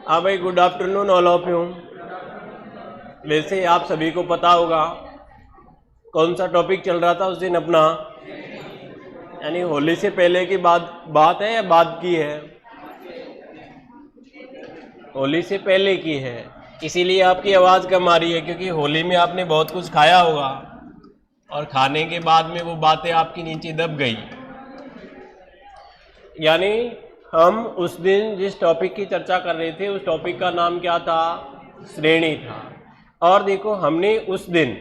हाँ भाई, good afternoon all of you. वैसे आप सभी को पता होगा कौन सा टॉपिक चल रहा था उस दिन अपना, यानी होली से पहले की बात है या बाद की है? होली से पहले की है, इसीलिए आपकी आवाज़ कम आ रही है, क्योंकि होली में आपने बहुत कुछ खाया होगा और खाने के बाद में वो बातें आपकी नीचे दब गई। यानी हम उस दिन जिस टॉपिक की चर्चा कर रहे थे उस टॉपिक का नाम क्या था? श्रेणी था। और देखो, हमने उस दिन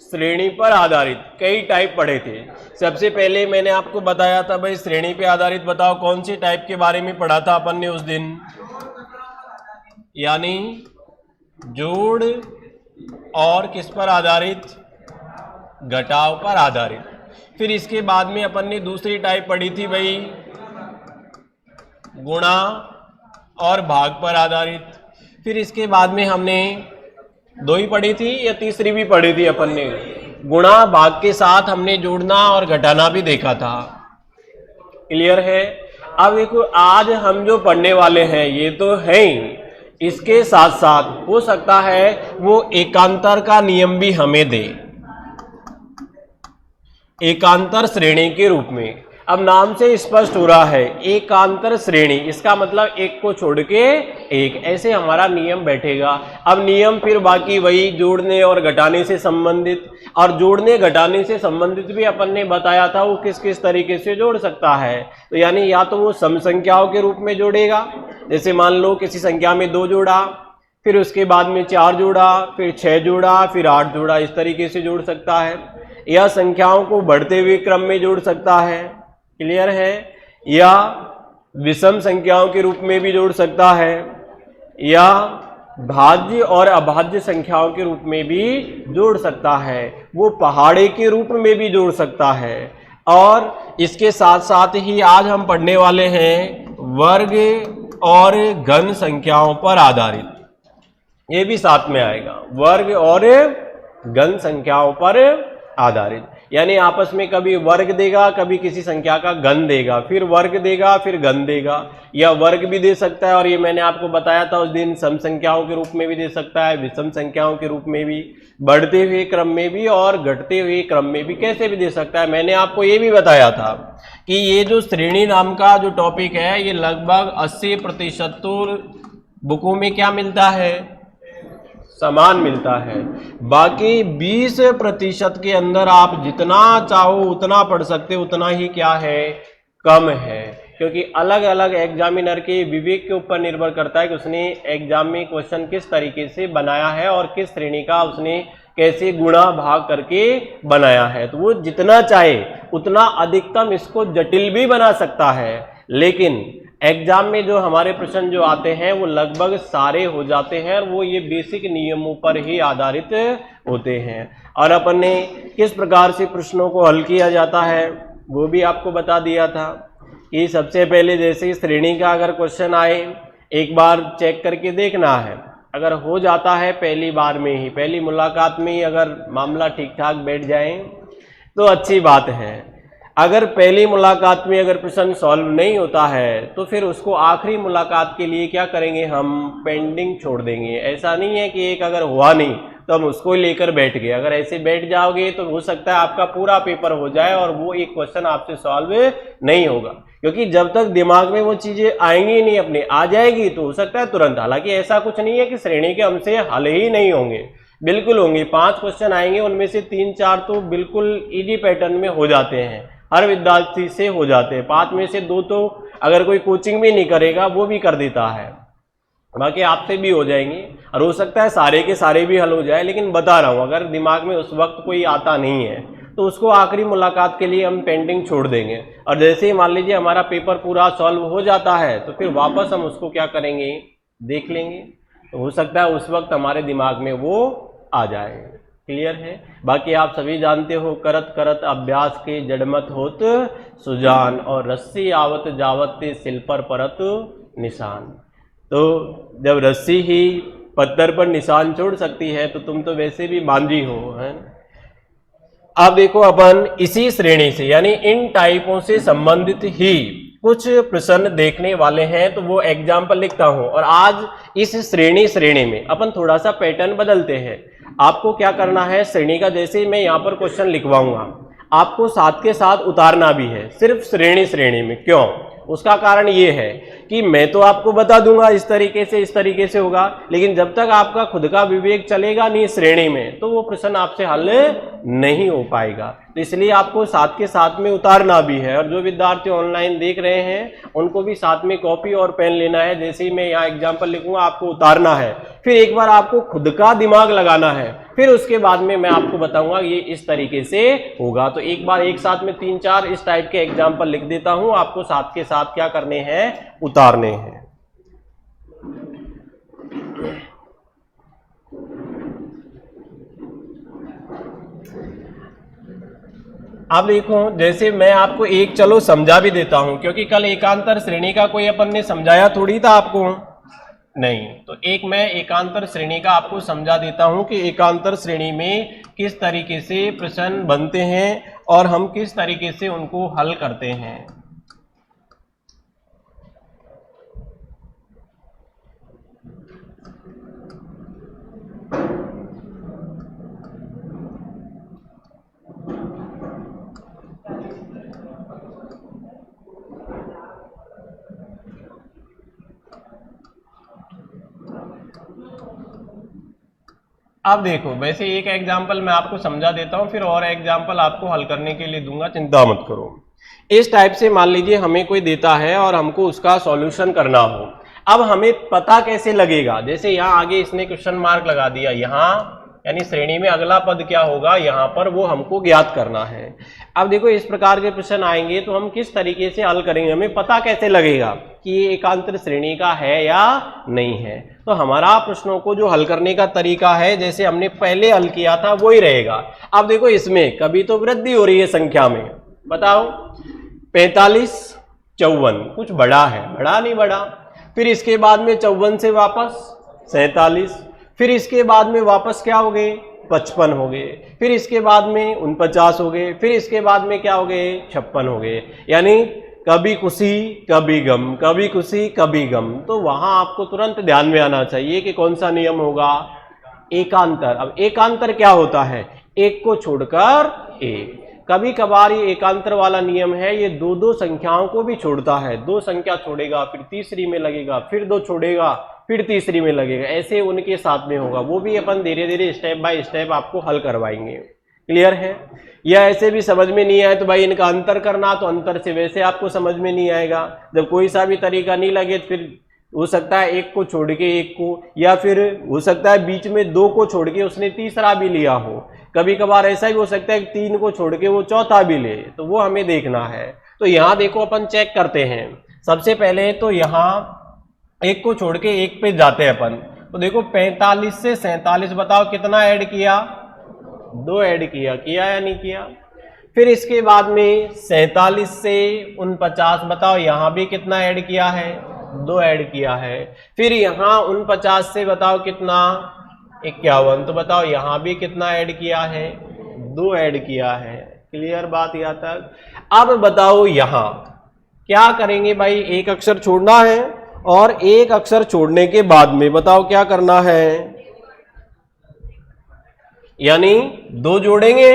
श्रेणी पर आधारित कई टाइप पढ़े थे। सबसे पहले मैंने आपको बताया था भाई, श्रेणी पे आधारित बताओ कौन सी टाइप के बारे में पढ़ा था अपन ने उस दिन? यानी जोड़ और किस पर आधारित? घटाव पर आधारित। फिर इसके बाद में अपन ने दूसरी टाइप पढ़ी थी भाई, गुणा और भाग पर आधारित। फिर इसके बाद में हमने दो ही पढ़ी थी या तीसरी भी पढ़ी थी अपन ने? गुणा भाग के साथ हमने जोड़ना और घटाना भी देखा था। क्लियर है? अब देखो, आज हम जो पढ़ने वाले हैं ये तो है ही, इसके साथ साथ हो सकता है वो एकांतर का नियम भी हमें दे, एकांतर श्रेणी के रूप में। अब नाम से स्पष्ट हो रहा है एकांतर श्रेणी, इसका मतलब एक को छोड़ के एक, ऐसे हमारा नियम बैठेगा। अब नियम फिर बाकी वही जोड़ने और घटाने से संबंधित, और जोड़ने घटाने से संबंधित भी अपन ने बताया था वो किस किस तरीके से जोड़ सकता है। तो यानी या तो वो सम संख्याओं के रूप में जोड़ेगा, जैसे मान लो किसी संख्या में 2 जोड़ा, फिर उसके बाद में 4 जोड़ा, फिर 6 जोड़ा, फिर 8 जोड़ा, इस तरीके से जोड़ सकता है। या संख्याओं को बढ़ते हुए क्रम में जोड़ सकता है। क्लियर है? या विषम संख्याओं के रूप में भी जोड़ सकता है, या भाज्य और अभाज्य संख्याओं के रूप में भी जोड़ सकता है, वो पहाड़े के रूप में भी जोड़ सकता है। और इसके साथ साथ ही आज हम पढ़ने वाले हैं वर्ग और घन संख्याओं पर आधारित, ये भी साथ में आएगा, वर्ग और घन संख्याओं पर आधारित। यानी आपस में कभी वर्ग देगा, कभी किसी संख्या का घन देगा, फिर वर्ग देगा, फिर घन देगा, या वर्ग भी दे सकता है। और ये मैंने आपको बताया था उस दिन, सम संख्याओं के रूप में भी दे सकता है, विषम संख्याओं के रूप में भी, बढ़ते हुए क्रम में भी और घटते हुए क्रम में भी, कैसे भी दे सकता है। मैंने आपको ये भी बताया था कि ये जो श्रेणी नाम का जो टॉपिक है ये लगभग 80% तो बुकों में क्या मिलता है? समान मिलता है। बाकी 20% के अंदर आप जितना चाहो उतना पढ़ सकते हो, उतना ही क्या है? कम है। क्योंकि अलग अलग एग्जामिनर के विवेक के ऊपर निर्भर करता है कि उसने एग्जाम में क्वेश्चन किस तरीके से बनाया है और किस श्रेणी का उसने कैसे गुणा भाग करके बनाया है। तो वो जितना चाहे उतना अधिकतम इसको जटिल भी बना सकता है, लेकिन एग्जाम में जो हमारे प्रश्न जो आते हैं वो लगभग सारे हो जाते हैं और वो ये बेसिक नियमों पर ही आधारित होते हैं। और अपन ने किस प्रकार से प्रश्नों को हल किया जाता है वो भी आपको बता दिया था कि सबसे पहले जैसे श्रेणी का अगर क्वेश्चन आए, एक बार चेक करके देखना है। अगर हो जाता है पहली बार में ही, पहली मुलाकात में ही अगर मामला ठीक ठाक बैठ जाए तो अच्छी बात है। अगर पहली मुलाकात में अगर प्रश्न सॉल्व नहीं होता है तो फिर उसको आखिरी मुलाकात के लिए क्या करेंगे? हम पेंडिंग छोड़ देंगे। ऐसा नहीं है कि एक अगर हुआ नहीं तो हम उसको लेकर बैठ गए। अगर ऐसे बैठ जाओगे तो हो सकता है आपका पूरा पेपर हो जाए और वो एक क्वेश्चन आपसे सॉल्व नहीं होगा, क्योंकि जब तक दिमाग में वो चीजें आएंगी नहीं, अपने आ जाएगी तो हो सकता है तुरंत। हालांकि ऐसा कुछ नहीं है कि श्रेणी के हमसे हल ही नहीं होंगे, बिल्कुल होंगे। 5 क्वेश्चन आएंगे, उनमें से 3-4 तो बिल्कुल इजी पैटर्न में हो जाते हैं, हर विद्यार्थी से हो जाते हैं। 5 में से 2 तो अगर कोई कोचिंग भी नहीं करेगा वो भी कर देता है, बाकी आपसे भी हो जाएंगे। और हो सकता है सारे के सारे भी हल हो जाए, लेकिन बता रहा हूँ अगर दिमाग में उस वक्त कोई आता नहीं है तो उसको आखिरी मुलाकात के लिए हम पेंडिंग छोड़ देंगे। और जैसे ही मान लीजिए हमारा पेपर पूरा सॉल्व हो जाता है तो फिर वापस हम उसको क्या करेंगे? देख लेंगे। तो हो सकता है उस वक्त हमारे दिमाग में वो आ जाए। क्लियर है? बाकी आप सभी जानते हो, करत करत अभ्यास के जड़मत होत सुजान, और रस्सी आवत जावत सिल पर परत निशान। तो जब रस्सी ही पत्थर पर निशान छोड़ सकती है तो तुम तो वैसे भी बांझी हो, है। अब देखो, अपन इसी श्रेणी से यानी इन टाइपों से संबंधित ही कुछ प्रश्न देखने वाले हैं, तो वो एग्जाम्पल लिखता हूं। और आज इस श्रेणी में अपन थोड़ा सा पैटर्न बदलते हैं। आपको क्या करना है, श्रेणी का जैसे मैं यहाँ पर क्वेश्चन लिखवाऊंगा, आपको साथ के साथ उतारना भी है, सिर्फ श्रेणी में। क्यों? उसका कारण ये है कि मैं तो आपको बता दूंगा इस तरीके से होगा, लेकिन जब तक आपका खुद का विवेक चलेगा नहीं श्रेणी में, तो वो प्रश्न आपसे हल नहीं हो पाएगा। तो इसलिए आपको साथ के साथ में उतारना भी है। और जो विद्यार्थी ऑनलाइन देख रहे हैं उनको भी साथ में कॉपी और पेन लेना है। जैसे ही मैं यहाँ एग्जाम्पल लिखूंगा आपको उतारना है, फिर एक बार आपको खुद का दिमाग लगाना है, फिर उसके बाद में मैं आपको बताऊंगा ये इस तरीके से होगा। तो एक बार एक साथ में 3-4 इस टाइप के एग्जाम्पल लिख देता हूं, आपको साथ के साथ क्या करने हैं, उतारने हैं। आप देखो, जैसे मैं आपको एक चलो समझा भी देता हूं, क्योंकि कल एकांतर श्रेणी का कोई अपन ने समझाया थोड़ी था आपको, नहीं। तो एक मैं एकांतर श्रेणी का आपको समझा देता हूं कि एकांतर श्रेणी में किस तरीके से प्रश्न बनते हैं और हम किस तरीके से उनको हल करते हैं। अब देखो, वैसे एक एग्जाम्पल मैं आपको समझा देता हूं, फिर और एग्जाम्पल आपको हल करने के लिए दूंगा, चिंता मत करो। इस टाइप से मान लीजिए हमें कोई देता है और हमको उसका सॉल्यूशन करना हो। अब हमें पता कैसे लगेगा, जैसे यहाँ आगे इसने क्वेश्चन मार्क लगा दिया, यहाँ यानी श्रेणी में अगला पद क्या होगा यहाँ पर, वो हमको ज्ञात करना है। अब देखो, इस प्रकार के प्रश्न आएंगे तो हम किस तरीके से हल करेंगे, हमें पता कैसे लगेगा कि ये एकांतर श्रेणी का है या नहीं है। तो हमारा प्रश्नों को जो हल करने का तरीका है, जैसे हमने पहले हल किया था वही रहेगा। अब देखो, इसमें कभी तो वृद्धि हो रही है संख्या में, बताओ 45 54, कुछ बड़ा है, बड़ा नहीं बड़ा। फिर इसके बाद में 54 से वापस 47, फिर इसके बाद में वापस क्या हो गए, 55 हो गए, फिर इसके बाद में 49 हो गए, फिर इसके बाद में क्या हो गए, 56 हो गए। यानी कभी खुशी कभी गम, कभी खुशी कभी गम। तो वहां आपको तुरंत ध्यान में आना चाहिए कि कौन सा नियम होगा, एकांतर। अब एकांतर क्या होता है, एक को छोड़कर एक। कभी कभार ये एकांतर वाला नियम है, ये दो दो संख्याओं को भी छोड़ता है। दो संख्या छोड़ेगा, फिर तीसरी में लगेगा, फिर दो छोड़ेगा, फिर तीसरी में लगेगा, ऐसे उनके साथ में होगा। वो भी अपन धीरे धीरे स्टेप बाय स्टेप आपको हल करवाएंगे। क्लियर है? या ऐसे भी समझ में नहीं आए तो भाई इनका अंतर करना, तो अंतर से वैसे आपको समझ में नहीं आएगा। जब कोई सा भी तरीका नहीं लगे फिर हो सकता है एक को छोड़ के एक को, या फिर हो सकता है बीच में दो को छोड़ के उसने तीसरा भी लिया हो। कभी कभार ऐसा भी हो सकता है कि तीन को छोड़ के वो चौथा भी ले, तो वो हमें देखना है। तो यहाँ देखो, अपन चेक करते हैं। सबसे पहले तो यहाँ एक को छोड़ के एक पे जाते हैं अपन। तो देखो 45 से 47, बताओ कितना ऐड किया, 2 ऐड किया या नहीं किया। फिर इसके बाद में 47 से 49, बताओ यहाँ भी कितना ऐड किया है, 2 ऐड किया है। फिर यहाँ 49 से बताओ कितना, 51, तो बताओ यहाँ भी कितना ऐड किया है, 2 ऐड किया है। क्लियर बात यहाँ तक? अब बताओ यहाँ क्या करेंगे भाई, एक अक्षर छोड़ना है और एक अक्षर छोड़ने के बाद में बताओ क्या करना है, यानी 2 जोड़ेंगे।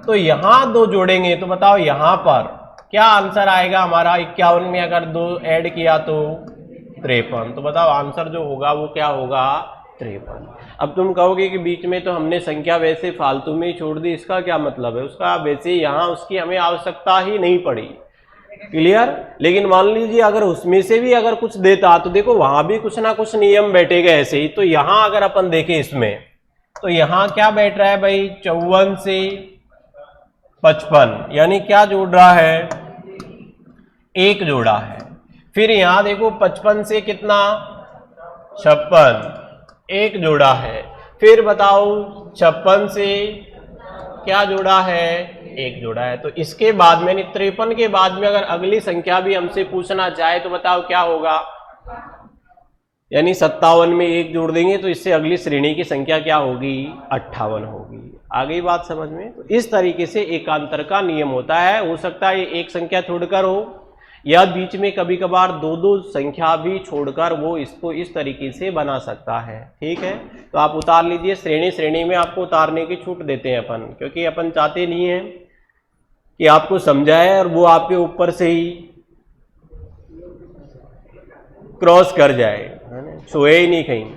तो यहां 2 जोड़ेंगे तो बताओ यहां पर क्या आंसर आएगा हमारा, 51 में अगर 2 ऐड किया तो 53। तो बताओ आंसर जो होगा वो क्या होगा, 53। अब तुम कहोगे कि बीच में तो हमने संख्या वैसे फालतू में ही छोड़ दी, इसका क्या मतलब है? उसका वैसे यहां उसकी हमें आवश्यकता ही नहीं पड़ी। क्लियर? लेकिन मान लीजिए अगर उसमें से भी अगर कुछ देता तो देखो वहां भी कुछ ना कुछ नियम बैठेगा ऐसे ही। तो यहां अगर अपन देखें इसमें, तो यहां क्या बैठ रहा है भाई, 54 से 55, यानी क्या जोड़ रहा है, 1 जोड़ा है। फिर यहां देखो 55 से कितना, 56, 1 जोड़ा है। फिर बताओ 56 से क्या जोड़ा है, 1 जोड़ा है। तो इसके बाद में 53 के बाद में अगर अगली संख्या भी हमसे पूछना चाहे तो बताओ क्या होगा, यानी 57 में 1 जोड़ देंगे तो इससे अगली श्रेणी की संख्या क्या होगी, 58 होगी। आ गई बात समझ में? तो इस तरीके से एकांतर का नियम होता है। हो सकता है एक संख्या छोड़कर हो, या बीच में कभी कभार दो दो संख्या भी छोड़कर वो इसको इस तरीके से बना सकता है। ठीक है, तो आप उतार लीजिए। श्रेणी श्रेणी में आपको उतारने की छूट देते हैं अपन, क्योंकि अपन चाहते नहीं है कि आपको समझाए और वो आपके ऊपर से ही क्रॉस कर जाए, है ना, सोए ही नहीं कहीं,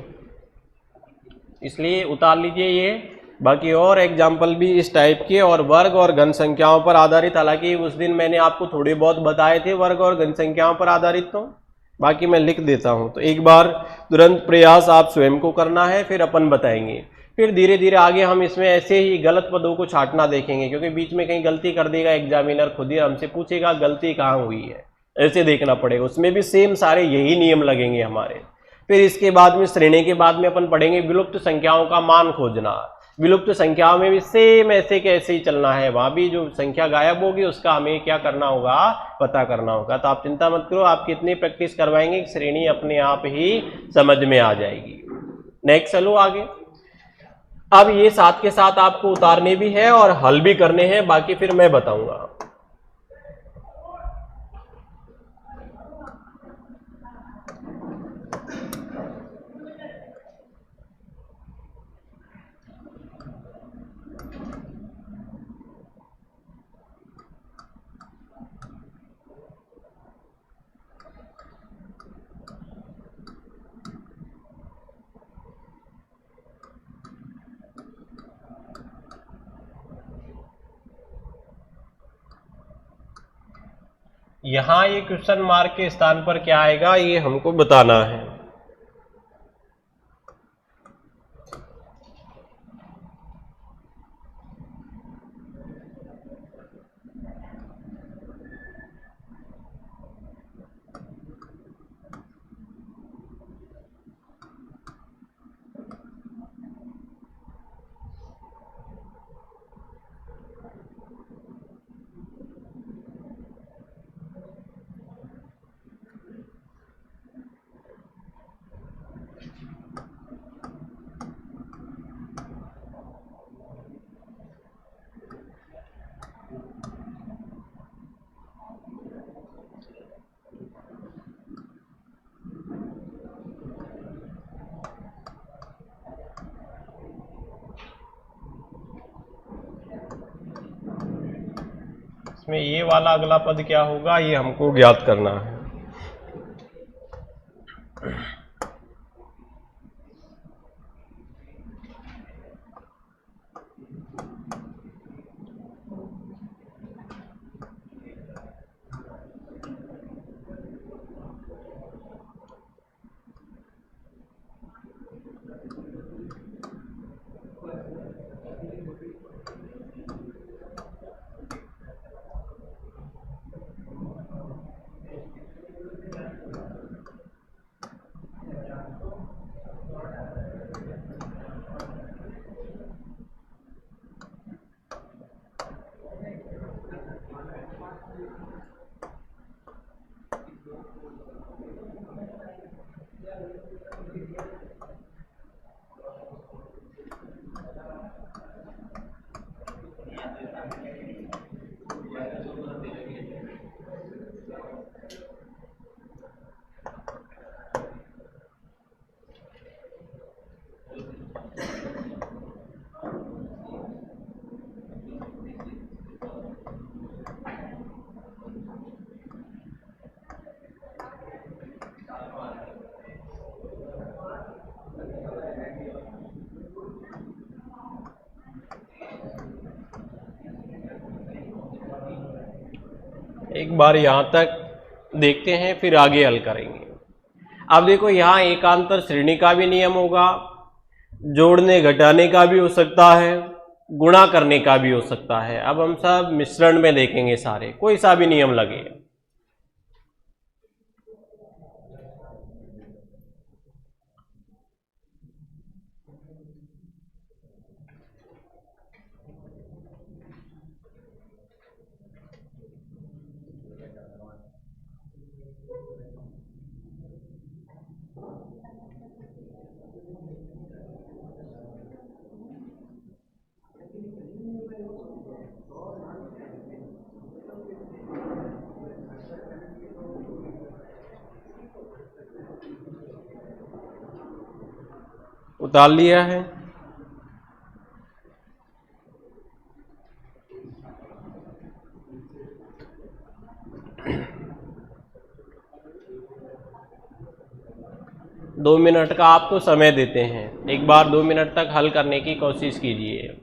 इसलिए उतार लीजिए ये। बाकी और एग्जाम्पल भी इस टाइप के और वर्ग और घन संख्याओं पर आधारित, हालांकि उस दिन मैंने आपको थोड़े बहुत बताए थे वर्ग और घन संख्याओं पर आधारित, तो बाकी मैं लिख देता हूं, तो एक बार तुरंत प्रयास आप स्वयं को करना है, फिर अपन बताएंगे। फिर धीरे धीरे आगे हम इसमें ऐसे ही गलत पदों को छांटना देखेंगे, क्योंकि बीच में कहीं गलती कर देगा एग्जामिनर, खुद ही हमसे पूछेगा गलती कहाँ हुई है, ऐसे देखना पड़ेगा। उसमें भी सेम सारे यही नियम लगेंगे हमारे। फिर इसके बाद में श्रेणी के बाद में अपन पढ़ेंगे विलुप्त संख्याओं का मान खोजना। विलुप्त संख्याओं में भी सेम ऐसे के ऐसे ही चलना है, वहां भी जो संख्या गायब होगी उसका हमें क्या करना होगा, पता करना होगा। तो आप चिंता मत करो, आप कितनी प्रैक्टिस करवाएंगे श्रेणी अपने आप ही समझ में आ जाएगी। नेक्स्ट चलो आगे। अब ये साथ के साथ आपको उतारने भी है और हल भी करने हैं, बाकी फिर मैं बताऊंगा। यहां ये क्वेश्चन मार्क के स्थान पर क्या आएगा ये हमको बताना है। इसमें ये वाला अगला पद क्या होगा ये हमको ज्ञात करना है। एक बार यहां तक देखते हैं फिर आगे हल करेंगे। अब देखो यहां एकांतर श्रेणी का भी नियम होगा, जोड़ने घटाने का भी हो सकता है, गुणा करने का भी हो सकता है। अब हम सब मिश्रण में देखेंगे सारे, कोई सा भी नियम लगे। उतार लिया है। दो मिनट का आपको समय देते हैं, एक बार 2 मिनट तक हल करने की कोशिश कीजिए।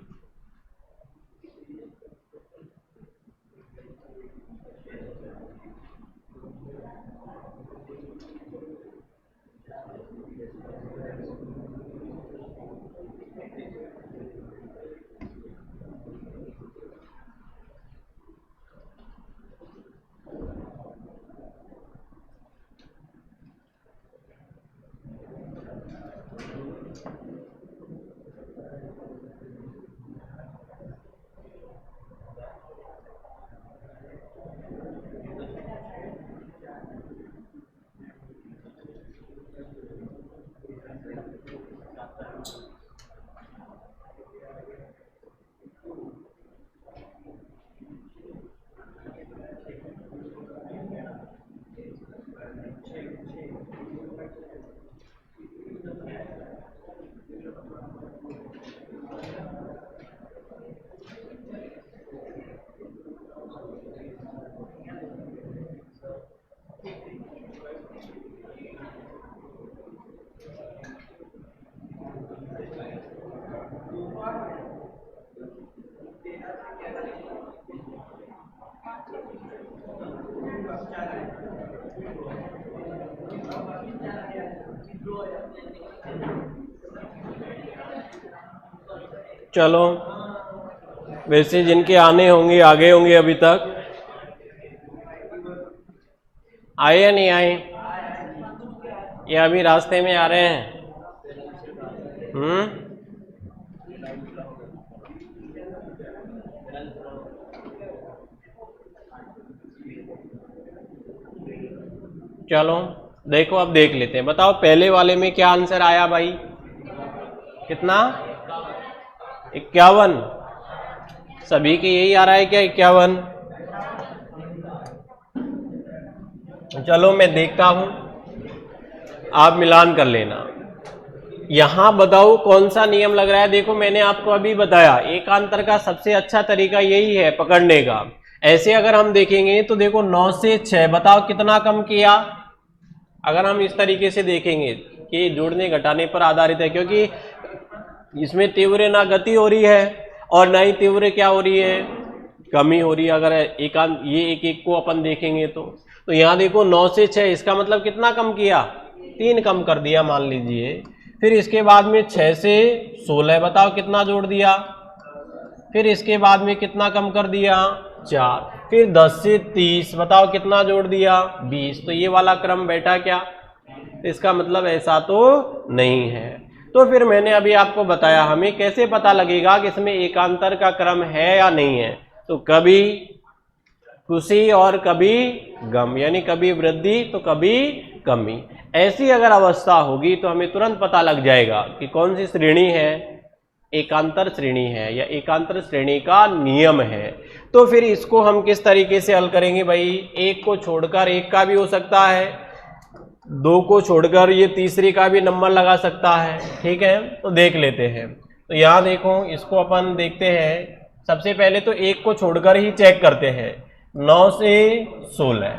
चलो, वैसे जिनके आने होंगे आगे होंगे, अभी तक आए या नहीं आए, या अभी रास्ते में आ रहे हैं? चलो देखो, अब देख लेते हैं। बताओ पहले वाले में क्या आंसर आया भाई? कितना? 51। सभी के यही आ रहा है क्या 51? चलो मैं देखता हूं, आप मिलान कर लेना। यहां बताओ कौन सा नियम लग रहा है। देखो मैंने आपको अभी बताया, एकांतर का सबसे अच्छा तरीका यही है पकड़ने का। ऐसे अगर हम देखेंगे तो देखो 9 से 6, बताओ कितना कम किया। अगर हम इस तरीके से देखेंगे कि जोड़ने घटाने पर आधारित है, क्योंकि इसमें तीव्र ना गति हो रही है और ना ही तीव्र क्या हो रही है, कमी हो रही है। अगर एकांत ये एक एक को अपन देखेंगे तो यहाँ देखो 9 से 6, इसका मतलब कितना कम किया? 3 कम कर दिया मान लीजिए। फिर इसके बाद में 6 से 16, बताओ कितना जोड़ दिया। फिर इसके बाद में कितना कम कर दिया? 4। फिर 10 से 30, बताओ कितना जोड़ दिया? 20। तो ये वाला क्रम बैठा क्या? इसका मतलब ऐसा तो नहीं है। तो फिर मैंने अभी आपको बताया, हमें कैसे पता लगेगा कि इसमें एकांतर का क्रम है या नहीं है। तो कभी खुशी और कभी गम, यानी कभी वृद्धि तो कभी कमी। ऐसी अगर अवस्था होगी तो हमें तुरंत पता लग जाएगा कि कौन सी श्रेणी है, एकांतर श्रेणी है या एकांतर श्रेणी का नियम है। तो फिर इसको हम किस तरीके से हल करेंगे भाई? एक को छोड़कर एक का भी हो सकता है, 2 को छोड़कर ये तीसरे का भी नंबर लगा सकता है। ठीक है, तो देख लेते हैं। तो यहाँ देखो, इसको अपन देखते हैं। सबसे पहले तो 1 को छोड़कर ही चेक करते हैं। 9 से 16,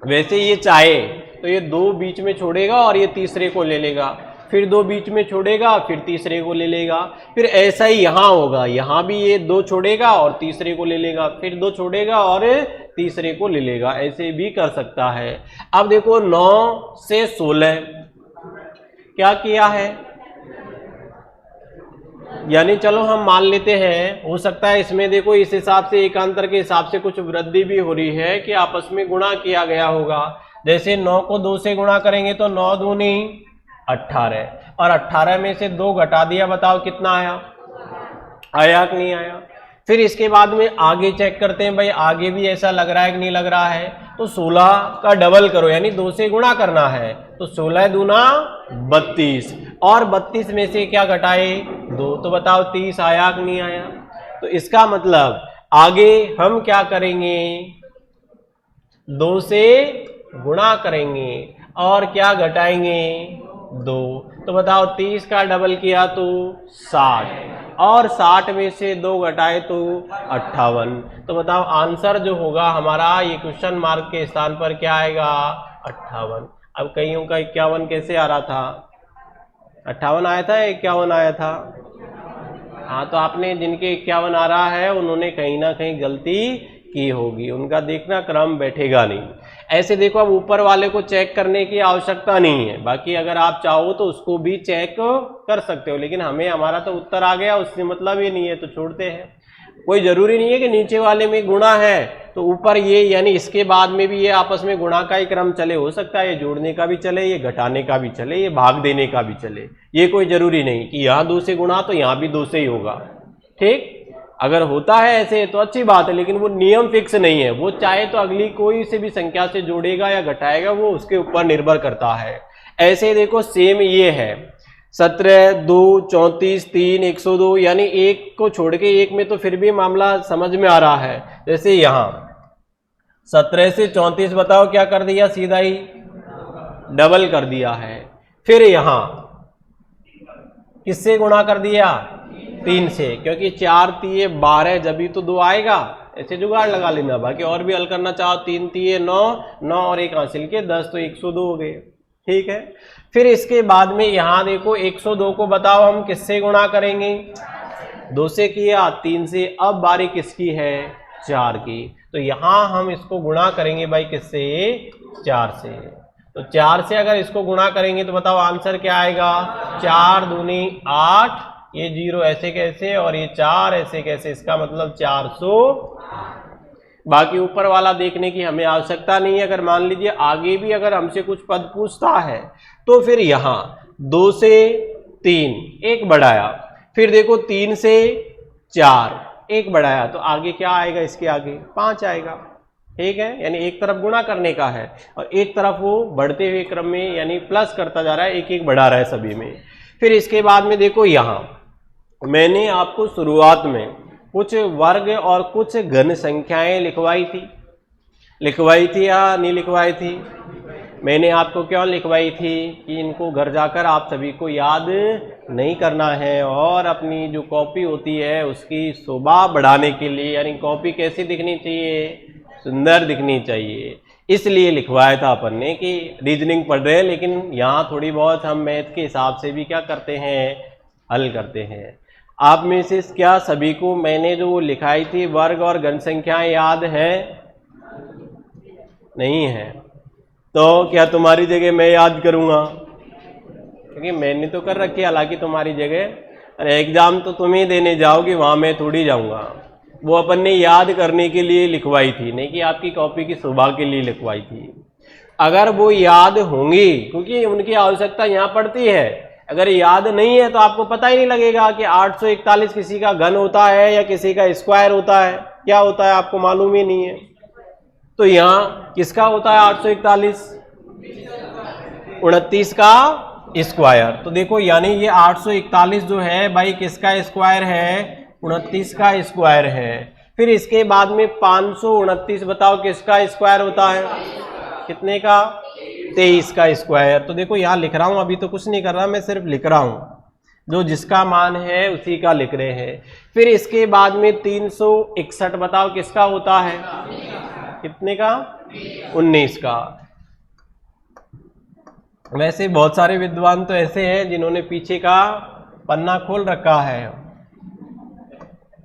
वैसे ये चाहे तो ये 2 बीच में छोड़ेगा और ये तीसरे को ले लेगा, फिर 2 बीच में छोड़ेगा फिर तीसरे को ले लेगा। फिर ऐसा ही यहाँ होगा, यहाँ भी ये 2 छोड़ेगा और तीसरे को ले लेगा, फिर 2 छोड़ेगा और तीसरे को ले लेगा। ऐसे भी कर सकता है। अब देखो 9 से 16 क्या किया है, यानी चलो हम मान लेते हैं, हो सकता है इसमें देखो इस हिसाब से एकांतर के हिसाब से कुछ वृद्धि भी हो रही है कि आपस में गुणा किया गया होगा। जैसे 9 को 2 से गुणा करेंगे तो 9 दूनी 18, और 18 में से 2 घटा दिया, बताओ कितना आया? आया कि नहीं आया? फिर इसके बाद में आगे चेक करते हैं भाई, आगे भी ऐसा लग रहा है कि नहीं लग रहा है। तो 16 का डबल करो, यानी 2 से गुणा करना है। तो 16 दूना 32, और 32 में से क्या घटाए? 2, तो बताओ 30 आया कि नहीं आया? तो इसका मतलब आगे हम क्या करेंगे? 2 से गुणा करेंगे और क्या घटाएंगे? 2। तो बताओ 30 का डबल किया तो 60, और 60 में से 2 घटाए तो 58। तो बताओ आंसर जो होगा हमारा ये क्वेश्चन मार्क के स्थान पर क्या आएगा? 58। अब कईयों का 51 कैसे आ रहा था? 58 आया था, 51 आया था? हाँ, तो आपने जिनके 51 आ रहा है उन्होंने कहीं ना कहीं गलती की होगी, उनका देखना क्रम बैठेगा नहीं। ऐसे देखो, अब ऊपर वाले को चेक करने की आवश्यकता नहीं है, बाकी अगर आप चाहो तो उसको भी चेक कर सकते हो, लेकिन हमें हमारा तो उत्तर आ गया, उससे मतलब ही नहीं है तो छोड़ते हैं। कोई जरूरी नहीं है कि नीचे वाले में गुणा है तो ऊपर ये यानी इसके बाद में भी ये आपस में गुणा का ही क्रम चले, हो सकता है ये जोड़ने का भी चले, ये घटाने का भी चले, ये भाग देने का भी चले, ये कोई जरूरी नहीं कि यहाँ 2 से गुणा तो यहाँ भी 2 से ही होगा। ठीक, अगर होता है ऐसे तो अच्छी बात है, लेकिन वो नियम फिक्स नहीं है, वो चाहे तो अगली कोई से भी संख्या से जोड़ेगा या घटाएगा, वो उसके ऊपर निर्भर करता है। ऐसे देखो सेम ये है 17, 2, 34, 3, 102, यानी एक को छोड़ के एक में तो फिर भी मामला समझ में आ रहा है। जैसे यहाँ 17 से 34 बताओ क्या कर दिया, सीधा ही डबल कर दिया है। फिर यहाँ किससे गुणा कर दिया? 3 से, क्योंकि 4 तिये 12 जब भी तो 2 आएगा, ऐसे जुगाड़ लगा लेना। बाकी और भी हल करना चाहो 3 तिये 9, 9 और 1 हासिल के 10, तो 102 हो गए। ठीक है, फिर इसके बाद में यहाँ देखो 102 को बताओ हम किससे गुणा करेंगे? 2 से किया, 3 से, अब बारी किसकी है? 4 की। तो यहाँ हम इसको गुणा करेंगे भाई किससे? 4 से। तो 4 से अगर इसको गुणा करेंगे तो बताओ आंसर क्या आएगा? 4 दूनी 8, ये 0 ऐसे कैसे और ये 4 ऐसे कैसे, इसका मतलब 400। बाकी ऊपर वाला देखने की हमें आवश्यकता नहीं है। अगर मान लीजिए आगे भी अगर हमसे कुछ पद पूछता है तो फिर यहाँ 2 से 3 1 बढ़ाया, फिर देखो 3 से 4 1 बढ़ाया, तो आगे क्या आएगा? इसके आगे 5 आएगा। ठीक है, यानी एक तरफ गुणा करने का है और एक तरफ वो बढ़ते हुए क्रम में यानी प्लस करता जा रहा है, एक एक बढ़ा रहा है सभी में। फिर इसके बाद में देखो यहाँ मैंने आपको शुरुआत में कुछ वर्ग और कुछ घन संख्याएं लिखवाई थी या नहीं लिखवाई थी? मैंने आपको क्यों लिखवाई थी कि इनको घर जाकर आप सभी को याद नहीं करना है और अपनी जो कॉपी होती है उसकी शोभा बढ़ाने के लिए, यानी कॉपी कैसी दिखनी चाहिए? सुंदर दिखनी चाहिए, इसलिए लिखवाया था अपन ने कि रीजनिंग पढ़ रहे हैं, लेकिन यहाँ थोड़ी बहुत हम मैथ के हिसाब से भी क्या करते हैं? हल करते हैं। आप में से क्या सभी को मैंने जो लिखाई थी वर्ग और घन संख्याएं याद है? नहीं है? तो क्या तुम्हारी जगह मैं याद करूंगा? क्योंकि मैंने तो कर रखी है हालांकि तुम्हारी जगह, अरे एग्जाम तो तुम ही देने जाओगे, वहां मैं थोड़ी जाऊंगा। वो अपन ने याद करने के लिए लिखवाई थी, नहीं कि आपकी कॉपी की शोभा के लिए लिखवाई थी। अगर वो याद होंगी, क्योंकि उनकी आवश्यकता यहाँ पड़ती है, अगर याद नहीं है तो आपको पता ही नहीं लगेगा कि 841 किसी का घन होता है या किसी का स्क्वायर होता है, क्या होता है आपको मालूम ही नहीं है। तो यहाँ किसका होता है 841? 29 का स्क्वायर। तो देखो यानी ये 841 जो है भाई किसका स्क्वायर है? 29 का स्क्वायर है। फिर इसके बाद में 529 बताओ किसका स्क्वायर होता है? कितने का? 23 का स्क्वायर। तो देखो यहाँ लिख रहा हूं, अभी तो कुछ नहीं कर रहा, मैं सिर्फ लिख रहा हूं, जो जिसका मान है उसी का लिख रहे हैं। फिर इसके बाद में 361 बताओ किसका होता है? कितने का? 19 का। वैसे बहुत सारे विद्वान तो ऐसे हैं जिन्होंने पीछे का पन्ना खोल रखा है,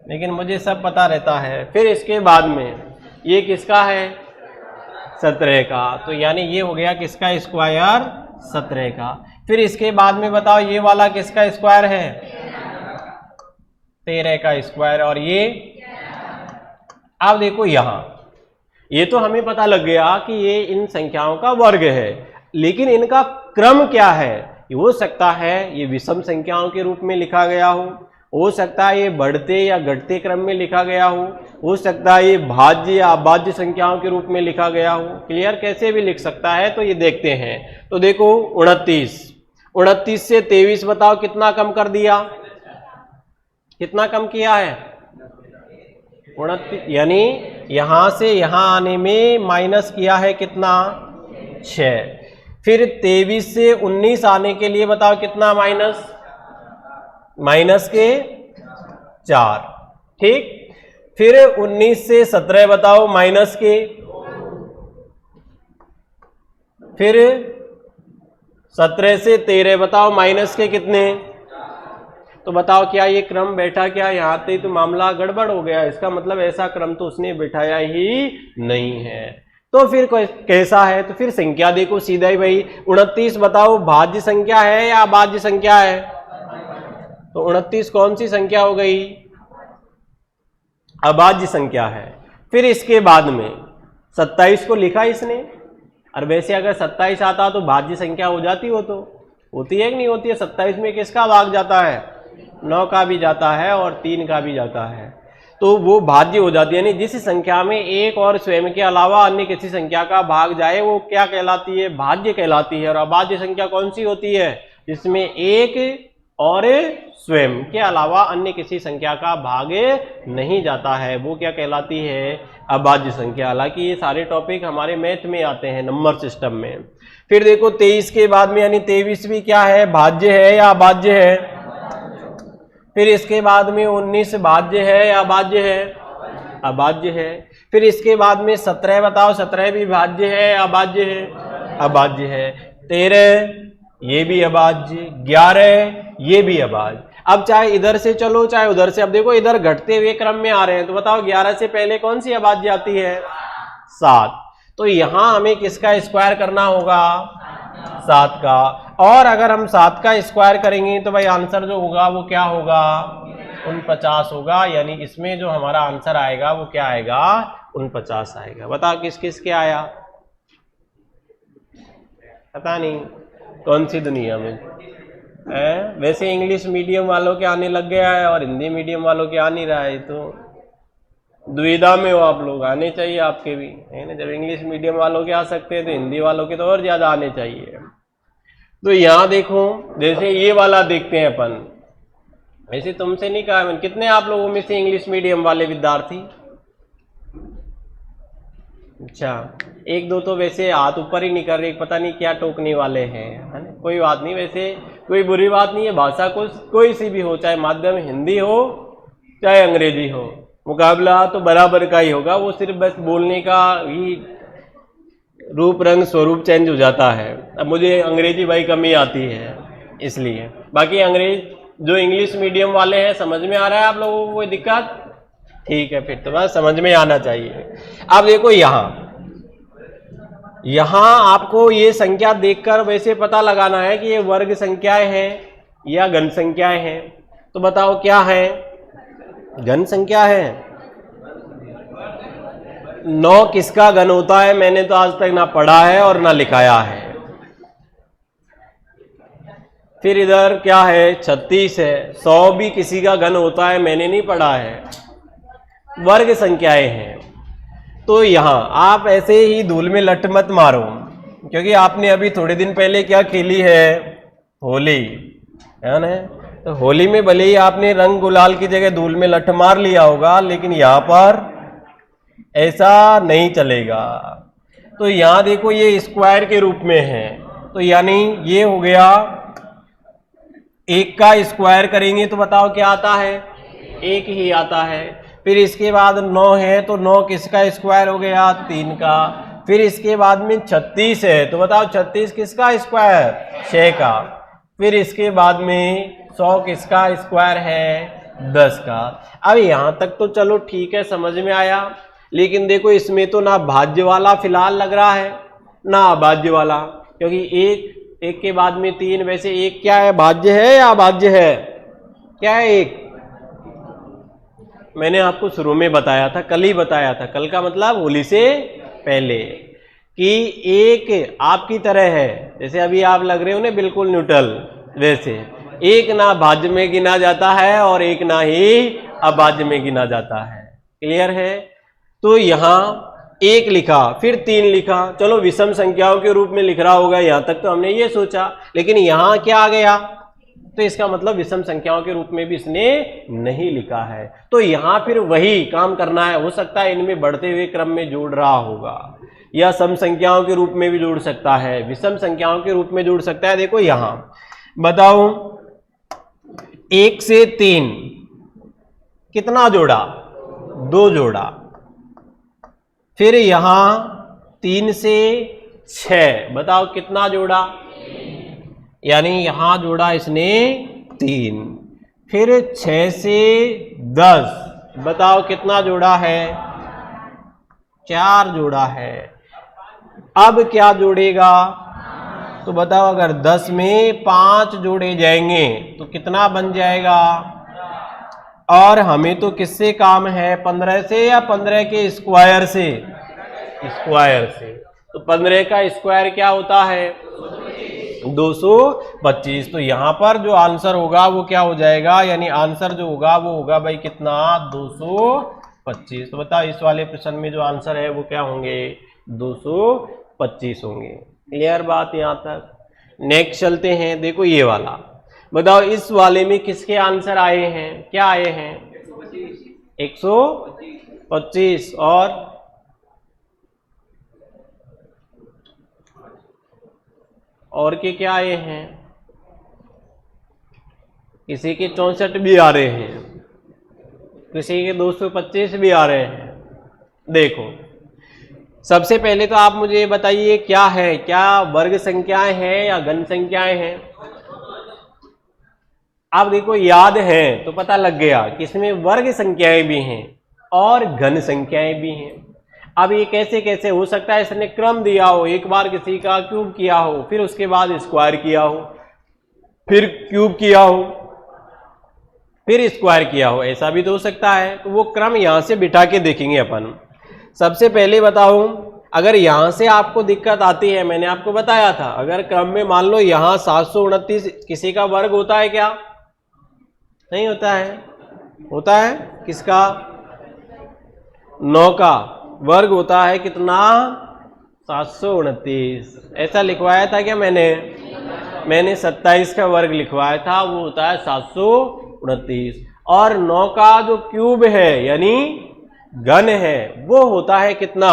लेकिन मुझे सब पता रहता है। फिर इसके बाद में ये किसका है? 17 का। तो यानी ये हो गया किसका स्क्वायर? 17 का। फिर इसके बाद में बताओ ये वाला किसका स्क्वायर है? 13 का स्क्वायर। और ये अब देखो यहाँ ये तो हमें पता लग गया कि ये इन संख्याओं का वर्ग है, लेकिन इनका क्रम क्या है? हो सकता है ये विषम संख्याओं के रूप में लिखा गया हो सकता है ये बढ़ते या घटते क्रम में लिखा गया हो सकता है ये भाज्य या अभाज्य संख्याओं के रूप में लिखा गया हो। क्लियर? कैसे भी लिख सकता है, तो ये देखते हैं। तो देखो 29 से 23 बताओ कितना कम कर दिया? कितना कम किया है? 29, यानी यहां से यहां आने में माइनस किया है कितना? 6। फिर 23 से 19 आने के लिए बताओ कितना माइनस, माइनस के 4, ठीक। फिर 19 से 17 बताओ माइनस के, फिर 17 से 13 बताओ माइनस के कितने। तो बताओ क्या ये क्रम बैठा क्या? यहाँ पे तो मामला गड़बड़ हो गया, इसका मतलब ऐसा क्रम तो उसने बिठाया ही नहीं है। तो फिर कैसा है? तो फिर संख्या देखो सीधा ही भाई, 29 बताओ भाज्य संख्या है या अभाज्य संख्या है? तो 29 कौन सी संख्या हो गई? अभाज्य संख्या है। फिर इसके बाद में 27 को लिखा इसने, और वैसे अगर 27 आता तो भाज्य संख्या हो जाती, हो तो होती है कि नहीं होती है? 27 में किसका भाग जाता है? 9 का भी जाता है और 3 का भी जाता है, तो वो भाज्य हो जाती है। यानी जिस संख्या में एक और स्वयं के अलावा अन्य किसी संख्या का भाग जाए वो क्या कहलाती है? भाज्य कहलाती है। और अभाज्य संख्या कौन सी होती है? जिसमें एक और स्वयं के अलावा अन्य किसी संख्या का भाग नहीं जाता है, वो क्या कहलाती है? अभाज्य संख्या। हालांकि ये सारे टॉपिक हमारे मैथ में आते हैं, नंबर सिस्टम में। फिर देखो 23 के बाद में यानी 23 भी क्या है? भाज्य है या अभाज्य है? फिर इसके बाद में 19 भाज्य है या अभाज्य है? अभाज्य है। फिर इसके बाद में 17 बताओ, 17 भी भाज्य है या अभाज्य है? अभाज्य है। 13 ये भी अभाज्य, 11 ये भी अभाज्य। अब चाहे इधर से चलो चाहे उधर से, अब देखो इधर घटते हुए क्रम में आ रहे हैं, तो बताओ 11 से पहले कौन सी अभाज्य आती है? 7। तो यहां हमें किसका स्क्वायर करना होगा? 7 का। और अगर हम 7 का स्क्वायर करेंगे तो भाई आंसर जो होगा वो क्या होगा? 49 होगा। यानी इसमें जो हमारा आंसर आएगा वो क्या आएगा? 49 आएगा। बताओ किस किस के आया? पता नहीं कौन सी दुनिया में है। वैसे इंग्लिश मीडियम वालों के आने लग गया है और हिंदी मीडियम वालों के आ नहीं रहा है, तो दुविधा में हो आप लोग। आने चाहिए आपके भी, है ना। जब इंग्लिश मीडियम वालों के आ सकते हैं तो हिंदी वालों के तो और ज्यादा आने चाहिए। तो यहाँ देखो, जैसे ये वाला देखते हैं अपन, वैसे तुमसे नहीं कहा मैंने, कितने आप लोगों में से इंग्लिश मीडियम वाले विद्यार्थी? अच्छा, एक दो तो वैसे हाथ ऊपर ही नहीं कर रहे, पता नहीं क्या टोकने वाले हैं, है ना। कोई बात नहीं, वैसे कोई बुरी बात नहीं है। भाषा कोई सी भी हो, चाहे माध्यम हिंदी हो चाहे अंग्रेजी हो, मुकाबला तो बराबर का ही होगा। वो सिर्फ बस बोलने का ही रूप रंग स्वरूप चेंज हो जाता है। अब मुझे अंग्रेजी भाई कम ही आती है इसलिए, बाकी जो इंग्लिश मीडियम वाले हैं, समझ में आ रहा है आप लोगों को कोई दिक्कत? ठीक है, फिर तो बस समझ में आना चाहिए। अब देखो यहां आपको ये संख्या देखकर वैसे पता लगाना है कि ये वर्ग संख्याएं हैं या घन संख्याएं हैं। तो बताओ क्या है? घन संख्या है। 9 किसका घन होता है? मैंने तो आज तक ना पढ़ा है और ना लिखाया है। फिर इधर क्या है? 36 है। 100 भी किसी का घन होता है, मैंने नहीं पढ़ा है। वर्ग संख्याएं हैं। तो यहां आप ऐसे ही धूल में लट मत मारो, क्योंकि आपने अभी थोड़े दिन पहले क्या खेली है? होली, है ना। तो होली में भले ही आपने रंग गुलाल की जगह धूल में लट मार लिया होगा, लेकिन यहां पर ऐसा नहीं चलेगा। तो यहां देखो ये स्क्वायर के रूप में है, तो यानी ये हो गया 1 का स्क्वायर करेंगे तो बताओ क्या आता है? 1 ही आता है। फिर इसके बाद 9 है, तो 9 किसका स्क्वायर हो गया? 3 का। फिर इसके बाद में 36 है, तो बताओ 36 किसका स्क्वायर? 6 का। फिर इसके बाद में 100 किसका स्क्वायर है? 10 का। अब यहां तक तो चलो ठीक है, समझ में आया। लेकिन देखो इसमें तो ना भाज्य वाला फिलहाल लग रहा है ना अभाज्य वाला, क्योंकि एक के बाद में 3। वैसे एक क्या है? भाज्य है या अभाज्य है? क्या है एक? मैंने आपको शुरू में बताया था, कल ही बताया था, कल का मतलब होली से पहले, कि एक आपकी तरह है। जैसे अभी आप लग रहे हो ना बिल्कुल न्यूट्रल, वैसे एक ना भाज्य में गिना जाता है और एक ना ही अभाज्य में गिना जाता है। क्लियर है? तो यहां 1 लिखा, फिर 3 लिखा, चलो विषम संख्याओं के रूप में लिख रहा होगा, यहां तक तो हमने ये सोचा। लेकिन यहां क्या आ गया? तो इसका मतलब विषम संख्याओं के रूप में भी इसने नहीं लिखा है। तो यहां फिर वही काम करना है। हो सकता है इनमें बढ़ते हुए क्रम में जोड़ रहा होगा, या सम संख्याओं के रूप में भी जोड़ सकता है, विषम संख्याओं के रूप में जोड़ सकता है। देखो यहां बताओ 1 से 3 कितना जोड़ा, 2 जोड़ा। फिर यहां 3 से 6 बताओ कितना जोड़ा, यानी यहां जोड़ा इसने 3। फिर 6 से 10 बताओ कितना जोड़ा है, 4 जोड़ा है। अब क्या जोड़ेगा, तो बताओ अगर 10 में 5 जोड़े जाएंगे तो कितना बन जाएगा। और हमें तो किससे काम है, 15 से या 15 के स्क्वायर से, स्क्वायर से। तो 15 का स्क्वायर क्या होता है, 225। तो यहां पर जो आंसर होगा वो क्या हो जाएगा, यानी आंसर जो होगा वो होगा भाई कितना, 225। तो बताओ इस वाले प्रश्न में जो आंसर है वो क्या होंगे, 225 होंगे। क्लियर बात यहां तक। नेक्स्ट चलते हैं, देखो ये वाला बताओ इस वाले में किसके आंसर आए हैं, क्या आए हैं, 125 और के क्या आए हैं, किसी के 64 भी आ रहे हैं, किसी के 225 भी आ रहे हैं। देखो सबसे पहले तो आप मुझे बताइए क्या है, क्या वर्ग संख्याएं हैं या घन संख्याएं हैं। आप देखो याद है तो पता लग गया कि इसमें वर्ग संख्याएं भी हैं और घन संख्याएं भी हैं। अब ये कैसे कैसे हो सकता है, इसने क्रम दिया हो, एक बार किसी का क्यूब किया हो, फिर उसके बाद स्क्वायर किया हो, फिर क्यूब किया हो, फिर स्क्वायर किया हो, ऐसा भी तो हो सकता है। तो वो क्रम यहां से बिठा के देखेंगे अपन। सबसे पहले बताऊं, अगर यहां से आपको दिक्कत आती है, मैंने आपको बताया था अगर क्रम में मान लो यहां 729 किसी का वर्ग होता है क्या, नहीं होता है, होता है किसका, 9 का वर्ग होता है कितना, 729। ऐसा लिखवाया था क्या मैंने 27 का वर्ग लिखवाया था, वो होता है 729। और 9 का जो क्यूब है यानी घन है वो होता है कितना,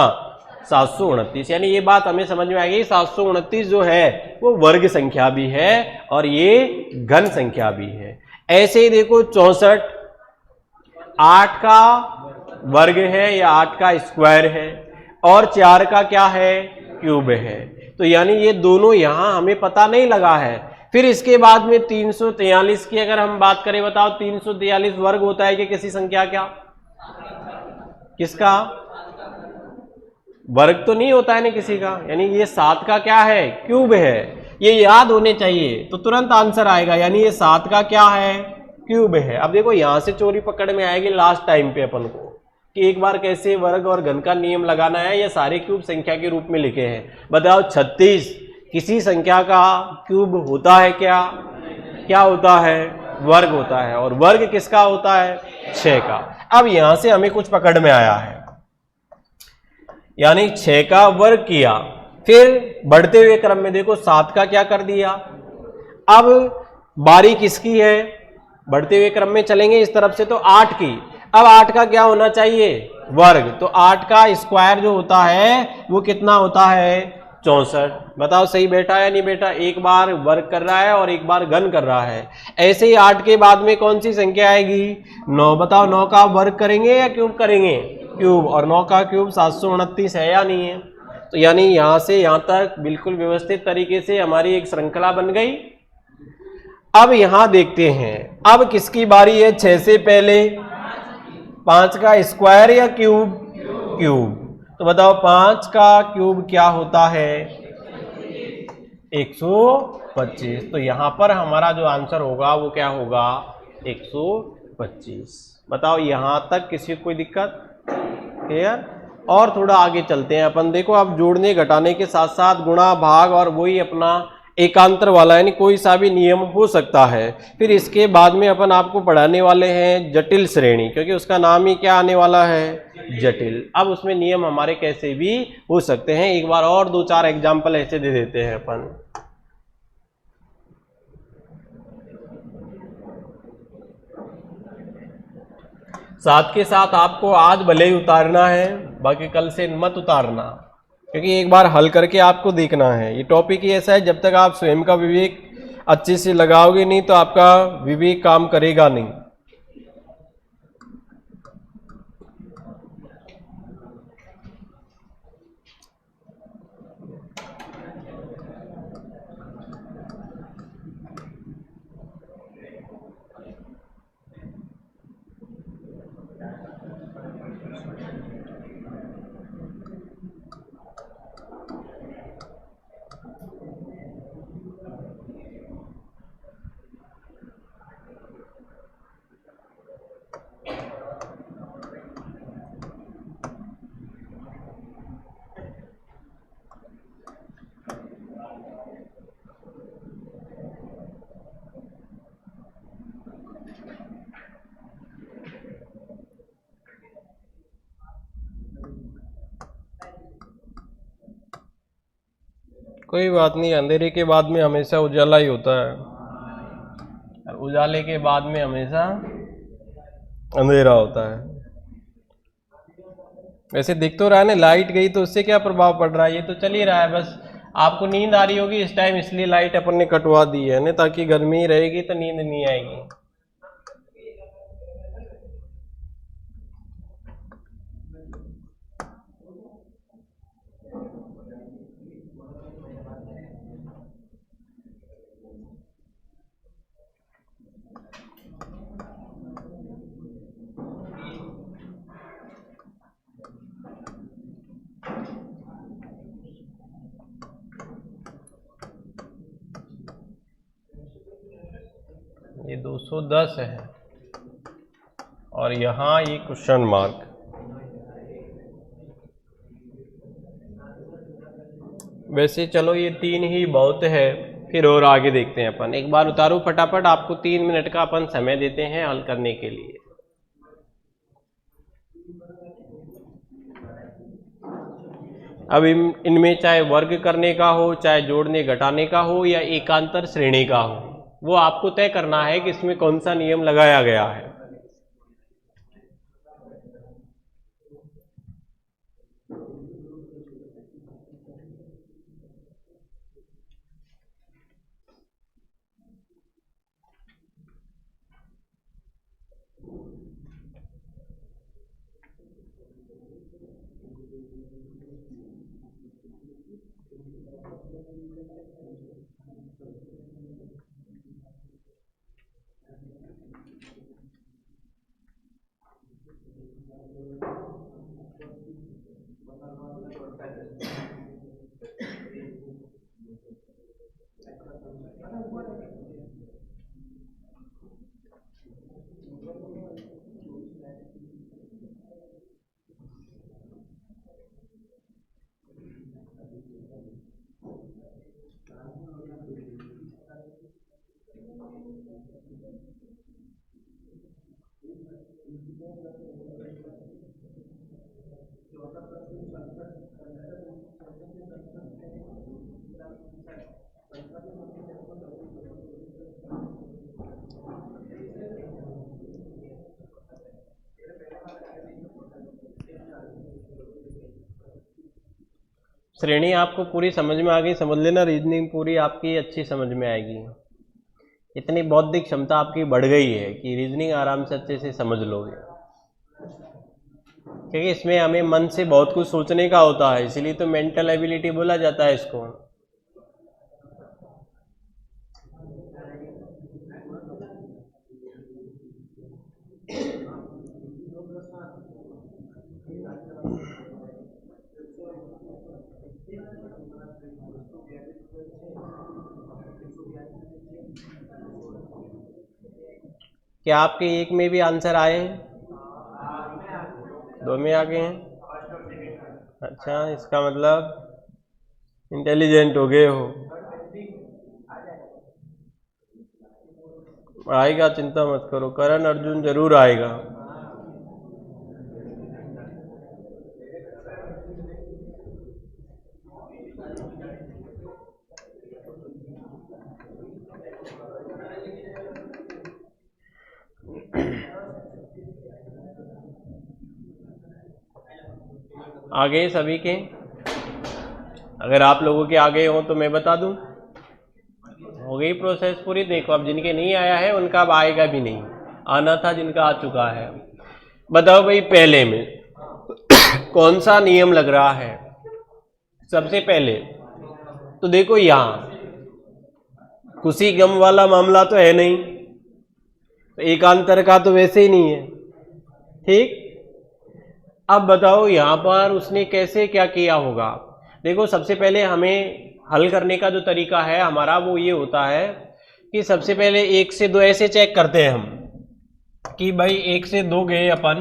729। यानी ये बात हमें समझ में आएगी, 729 जो है वो वर्ग संख्या भी है और ये घन संख्या भी है। ऐसे ही देखो 64 8 का वर्ग है या 8 का स्क्वायर है और 4 का क्या है, क्यूब है। तो यानी ये दोनों यहां हमें पता नहीं लगा है। फिर इसके बाद में 343 की अगर हम बात करें, बताओ 343 वर्ग होता है कि किसी संख्या क्या, किसका वर्ग तो नहीं होता है ना किसी का, यानी ये 7 का क्या है, क्यूब है। ये याद होने चाहिए तो तुरंत आंसर आएगा, यानी ये 7 का क्या है, क्यूब है। अब देखो यहां से चोरी पकड़ में आएगी लास्ट टाइम पे अपन को कि एक बार कैसे वर्ग और घन का नियम लगाना है। ये सारे क्यूब संख्या के रूप में लिखे हैं। बताओ 36 किसी संख्या का क्यूब होता है क्या, क्या होता है, वर्ग होता है। और वर्ग किसका होता है, 6 का। अब यहां से हमें कुछ पकड़ में आया है, यानी 6 का वर्ग किया, फिर बढ़ते हुए क्रम में देखो 7 का क्या कर दिया। अब बारी किसकी है, बढ़ते हुए क्रम में चलेंगे इस तरफ से तो 8 की। अब 8 का क्या होना चाहिए, वर्ग। तो 8 का स्क्वायर जो होता है वो कितना होता है, 64। बताओ सही बैठा है नहीं बैठा, एक बार वर्ग कर रहा है और एक बार घन कर रहा है। ऐसे ही 8 के बाद में कौन सी संख्या आएगी, 9। बताओ 9 का वर्ग करेंगे या क्यूब करेंगे, क्यूब। और 9 का क्यूब 729 है या नहीं है। तो यानी यहां से यहां तक बिल्कुल व्यवस्थित तरीके से हमारी एक श्रृंखला बन गई। अब यहां देखते हैं, अब किसकी बारी है, 6 से पहले 5 का स्क्वायर या क्यूब, क्यूब। तो बताओ 5 का क्यूब क्या होता है, 125। तो यहां पर हमारा जो आंसर होगा वो क्या होगा, 125। बताओ यहां तक किसी को कोई दिक्कत, क्लियर। और थोड़ा आगे चलते हैं अपन। देखो अब जोड़ने घटाने के साथ साथ गुणा भाग और वही अपना एकांतर वाला, यानी कोई सा भी नियम हो सकता है। फिर इसके बाद में अपन आपको पढ़ाने वाले हैं जटिल श्रेणी, क्योंकि उसका नाम ही क्या आने वाला है, जटिल। अब उसमें नियम हमारे कैसे भी हो सकते हैं, एक बार और 2-4 एग्जाम्पल ऐसे दे देते हैं अपन। साथ के साथ आपको आज भले ही उतारना है, बाकी कल से मत उतारना, क्योंकि एक बार हल करके आपको देखना है। ये टॉपिक ही ऐसा है, जब तक आप स्वयं का विवेक अच्छे से लगाओगे नहीं तो आपका विवेक काम करेगा नहीं। कोई बात नहीं, अंधेरे के बाद में हमेशा उजाला ही होता है, उजाले के बाद में हमेशा अंधेरा होता है। वैसे दिख तो रहा है ना, लाइट गई तो उससे क्या प्रभाव पड़ रहा है, ये तो चल ही रहा है। बस आपको नींद आ रही होगी इस टाइम, इसलिए लाइट अपन ने कटवा दी है ना, ताकि गर्मी रहेगी तो नींद नहीं आएगी। ये 210 है और यहाँ ये क्वेश्चन मार्क। वैसे चलो ये 3 ही बहुत है, फिर और आगे देखते हैं अपन। एक बार उतारो फटाफट, आपको 3 मिनट का अपन समय देते हैं हल करने के लिए। अब इनमें चाहे वर्ग करने का हो, चाहे जोड़ने घटाने का हो, या एकांतर श्रेणी का हो, वो आपको तय करना है कि इसमें कौन सा नियम लगाया गया है। श्रेणी आपको पूरी समझ में आ गई, समझ लेना, रीजनिंग पूरी आपकी अच्छी समझ में आएगी। इतनी बौद्धिक क्षमता आपकी बढ़ गई है कि रीजनिंग आराम से अच्छे से समझ लोगे, क्योंकि इसमें हमें मन से बहुत कुछ सोचने का होता है, इसीलिए तो मेंटल एबिलिटी बोला जाता है इसको। क्या आपके एक में भी आंसर आए हैं? 2 में आ गए हैं। अच्छा, इसका मतलब इंटेलिजेंट हो गए हो। आएगा, चिंता मत करो, करण अर्जुन जरूर आएगा। आगे सभी के अगर आप लोगों के आगे हो तो मैं बता दूं, हो गई प्रोसेस पूरी। देखो अब जिनके नहीं आया है उनका अब आएगा भी नहीं, आना था जिनका आ चुका है। बताओ भाई पहले में कौन सा नियम लग रहा है? सबसे पहले तो देखो यहां खुशी गम वाला मामला तो है नहीं, तो एकांतर का तो वैसे ही नहीं है, ठीक। अब बताओ यहां पर उसने कैसे क्या किया होगा। देखो सबसे पहले हमें हल करने का जो तरीका है हमारा वो ये होता है कि सबसे पहले 1 से 2 ऐसे चेक करते हैं हम कि भाई 1 से 2 गए अपन,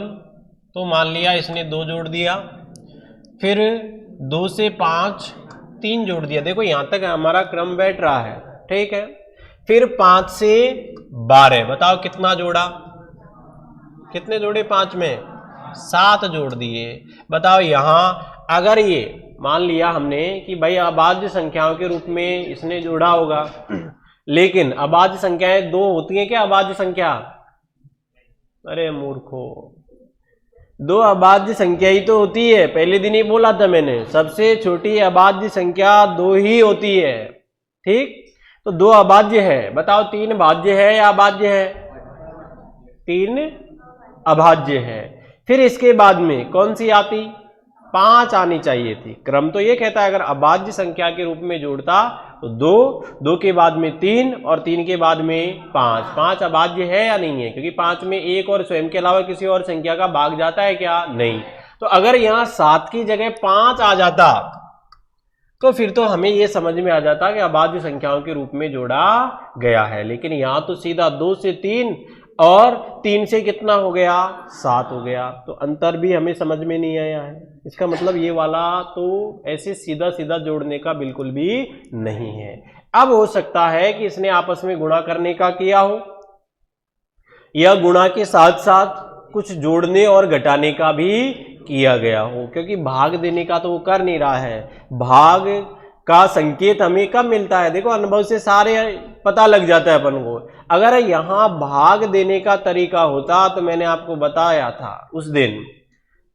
तो मान लिया इसने 2 जोड़ दिया, फिर 2 से 5 3 जोड़ दिया। देखो यहां तक हमारा क्रम बैठ रहा है, ठीक है। फिर 5 से 12, बताओ कितना जोड़ा, कितने जोड़े 5 में 7 जोड़ दिए। बताओ यहां अगर ये मान लिया हमने कि भाई अभाज्य संख्याओं के रूप में इसने जोड़ा होगा, लेकिन अभाज्य संख्याएं 2 होती हैं क्या? अभाज्य संख्या, अरे मूर्खो, 2 अभाज्य संख्या ही तो होती है, पहले दिन ही बोला था मैंने, सबसे छोटी अभाज्य संख्या 2 ही होती है, ठीक। तो 2 अभाज्य है, बताओ 3 भाज्य है या अभाज्य है? 3 अभाज्य है। फिर इसके बाद में कौन सी आती? 5 आनी चाहिए थी। क्रम तो ये कहता है अगर अभाज्य संख्या के रूप में जोड़ता तो 2 के बाद में 3 और 3 के बाद में 5 अभाज्य है या नहीं है? क्योंकि 5 में 1 और स्वयं के अलावा किसी और संख्या का भाग जाता है क्या? नहीं। तो अगर यहां 7 की जगह 5 आ जाता तो फिर तो हमें यह समझ में आ जाता कि अभाज्य संख्याओं के रूप में जोड़ा गया है। लेकिन यहां तो सीधा 2 से 3 और 3 से कितना हो गया? 7 हो गया। तो अंतर भी हमें समझ में नहीं आया है। इसका मतलब ये वाला तो ऐसे सीधा सीधा जोड़ने का बिल्कुल भी नहीं है। अब हो सकता है कि इसने आपस में गुणा करने का किया हो, या गुणा के साथ साथ कुछ जोड़ने और घटाने का भी किया गया हो, क्योंकि भाग देने का तो वो कर नहीं रहा है। भाग का संकेत हमें कब मिलता है? देखो अनुभव से सारे पता लग जाता है अपन को। अगर यहां भाग देने का तरीका होता तो मैंने आपको बताया था उस दिन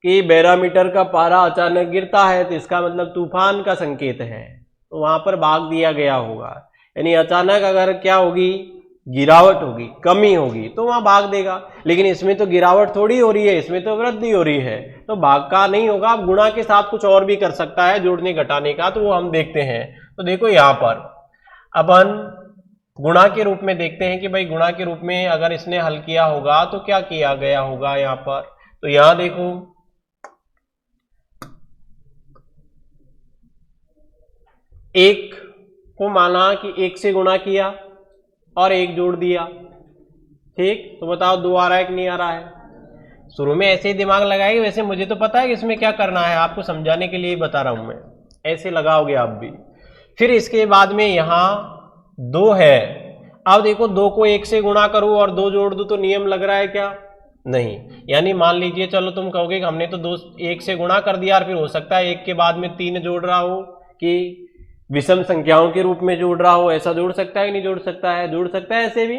कि बैरोमीटर का पारा अचानक गिरता है तो इसका मतलब तूफान का संकेत है, तो वहां पर भाग दिया गया होगा। यानी अचानक अगर क्या होगी? गिरावट होगी, कमी होगी, तो वहां भाग देगा। लेकिन इसमें तो गिरावट थोड़ी हो रही है, इसमें तो वृद्धि हो रही है, तो भाग का नहीं होगा। अब गुणा के साथ कुछ और भी कर सकता है, जोड़ने घटाने का, तो वो हम देखते हैं। तो देखो यहां पर अपन गुणा के रूप में देखते हैं कि भाई गुणा के रूप में अगर इसने हल किया होगा तो क्या किया गया होगा यहां पर। तो यहां देखो एक को माना कि 1 से गुणा किया और 1 जोड़ दिया, ठीक। तो बताओ 2 आ रहा है कि नहीं आ रहा है? शुरू में ऐसे ही दिमाग लगाएंगे, वैसे मुझे तो पता है कि इसमें क्या करना है, आपको समझाने के लिए ही बता रहा हूं मैं, ऐसे लगाओगे आप भी। फिर इसके बाद में यहां 2 है। अब देखो 2 को 1 से गुणा करूं और 2 जोड़ दूं तो नियम लग रहा है क्या? नहीं। यानी मान लीजिए, चलो तुम कहोगे कि हमने तो 1 से गुणा कर दिया, और फिर हो सकता है 1 के बाद में 3 जोड़ रहा हो कि विषम संख्याओं के रूप में जोड़ रहा हो, ऐसा जोड़ सकता है कि नहीं जोड़ सकता है? जोड़ सकता है ऐसे भी।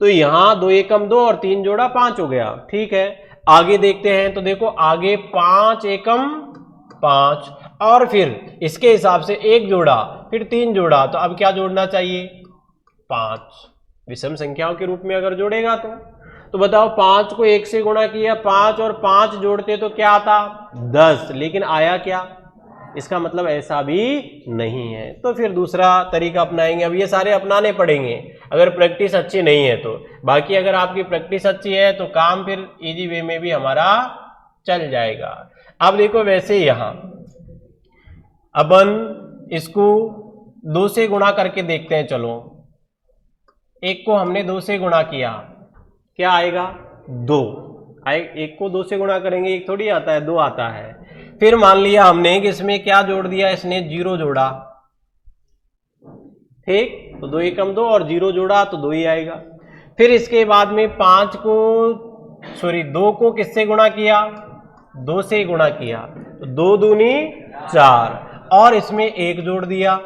तो यहां 2 एकम 2 और 3 जोड़ा 5 हो गया, ठीक है। आगे देखते हैं, तो देखो आगे 5 एकम 5 और फिर इसके हिसाब से 1 जोड़ा, फिर 3 जोड़ा, तो अब क्या जोड़ना चाहिए? 5। विषम संख्याओं के रूप में अगर जोड़ेगा तो बताओ 5 को 1 से गुणा किया, 5 और 5 जोड़ते तो क्या आता? 10। लेकिन आया क्या? इसका मतलब ऐसा भी नहीं है। तो फिर दूसरा तरीका अपनाएंगे। अब ये सारे अपनाने पड़ेंगे अगर प्रैक्टिस अच्छी नहीं है तो। बाकी अगर आपकी प्रैक्टिस अच्छी है तो काम फिर इजी वे में भी हमारा चल जाएगा। अब देखो वैसे यहां अपन इसको 2 से गुणा करके देखते हैं। चलो 1 को हमने 2 से गुणा किया, क्या आएगा? 2। 1 को 2 से गुणा करेंगे 1 थोड़ी आता है, 2 आता है। फिर मान लिया हमने कि इसमें क्या जोड़ दिया, इसने 0 जोड़ा, ठीक। तो 2 एकम 2 और 0 जोड़ा तो 2 ही आएगा। फिर इसके बाद में 2 को किससे गुणा किया? 2 से गुणा किया, तो 2 दूनी 4 और इसमें 1 जोड़ दिया।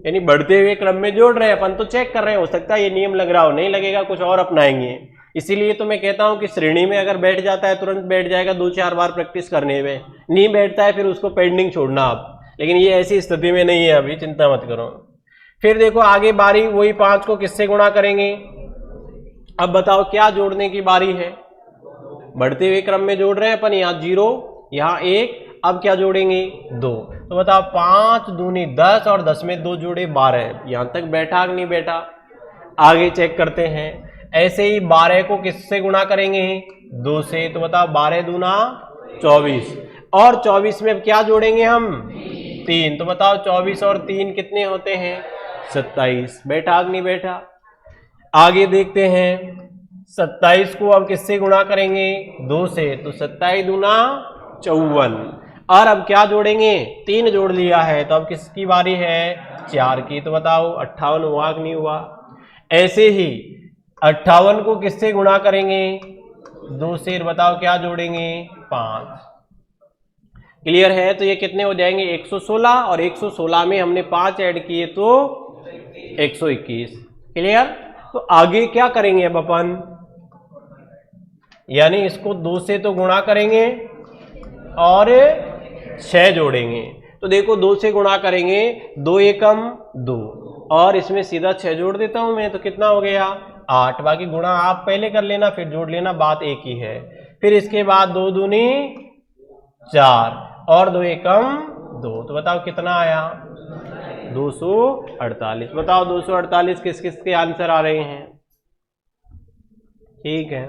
यानी बढ़ते हुए क्रम में जोड़ रहे हैं अपन, तो चेक कर रहे हैं, हो सकता है ये नियम लग रहा हो, नहीं लगेगा कुछ और अपनाएंगे। इसीलिए तो मैं कहता हूं कि श्रेणी में अगर बैठ जाता है तुरंत बैठ जाएगा, 2-4 बार प्रैक्टिस करने में। नहीं बैठता है फिर उसको पेंडिंग छोड़ना आप, लेकिन ये ऐसी स्थिति में नहीं है अभी, चिंता मत करो। फिर देखो आगे बारी, वही 5 को किससे गुणा करेंगे। अब बताओ क्या जोड़ने की बारी है, बढ़ते हुए क्रम में जोड़ रहे हैं अपन, यहाँ 0 यहाँ 1, अब क्या जोड़ेंगे 2। तो बताओ 5 दूनी 10 और 10 में 2 जोड़े 12, यहां तक बैठा कि नहीं बैठा। आगे चेक करते हैं, ऐसे ही 12 को किससे गुणा करेंगे 2 से, तो बताओ 12 दूना 24 और 24 में अब क्या जोड़ेंगे हम 3, तो बताओ 24 और 3 कितने होते हैं 27, बैठा कि नहीं बैठा। आगे देखते हैं 27 को अब किससे गुणा करेंगे 2 से, तो 27 दूना 54 और अब क्या जोड़ेंगे 3 जोड़ लिया है, तो अब किसकी बारी है 4 की, तो बताओ 58 हुआ कि नहीं हुआ। ऐसे ही 58 को किससे गुणा करेंगे 2 से, बताओ क्या जोड़ेंगे 5। क्लियर है। तो ये कितने हो जाएंगे 116 और 116 में हमने 5 ऐड किए तो 121। क्लियर। तो आगे क्या करेंगे अब अपन, यानी इसको 2 से तो गुणा करेंगे और 6 जोड़ेंगे। तो देखो 2 से गुणा करेंगे, 2 एकम 2 और इसमें सीधा 6 जोड़ देता हूं मैं, तो कितना हो गया 8। बाकी गुणा आप पहले कर लेना फिर जोड़ लेना, बात एक ही है। फिर इसके बाद 2 दूनी 4 और 2 एकम 2, तो बताओ कितना आया 248। बताओ 248 किस किस के आंसर आ रहे हैं। ठीक है,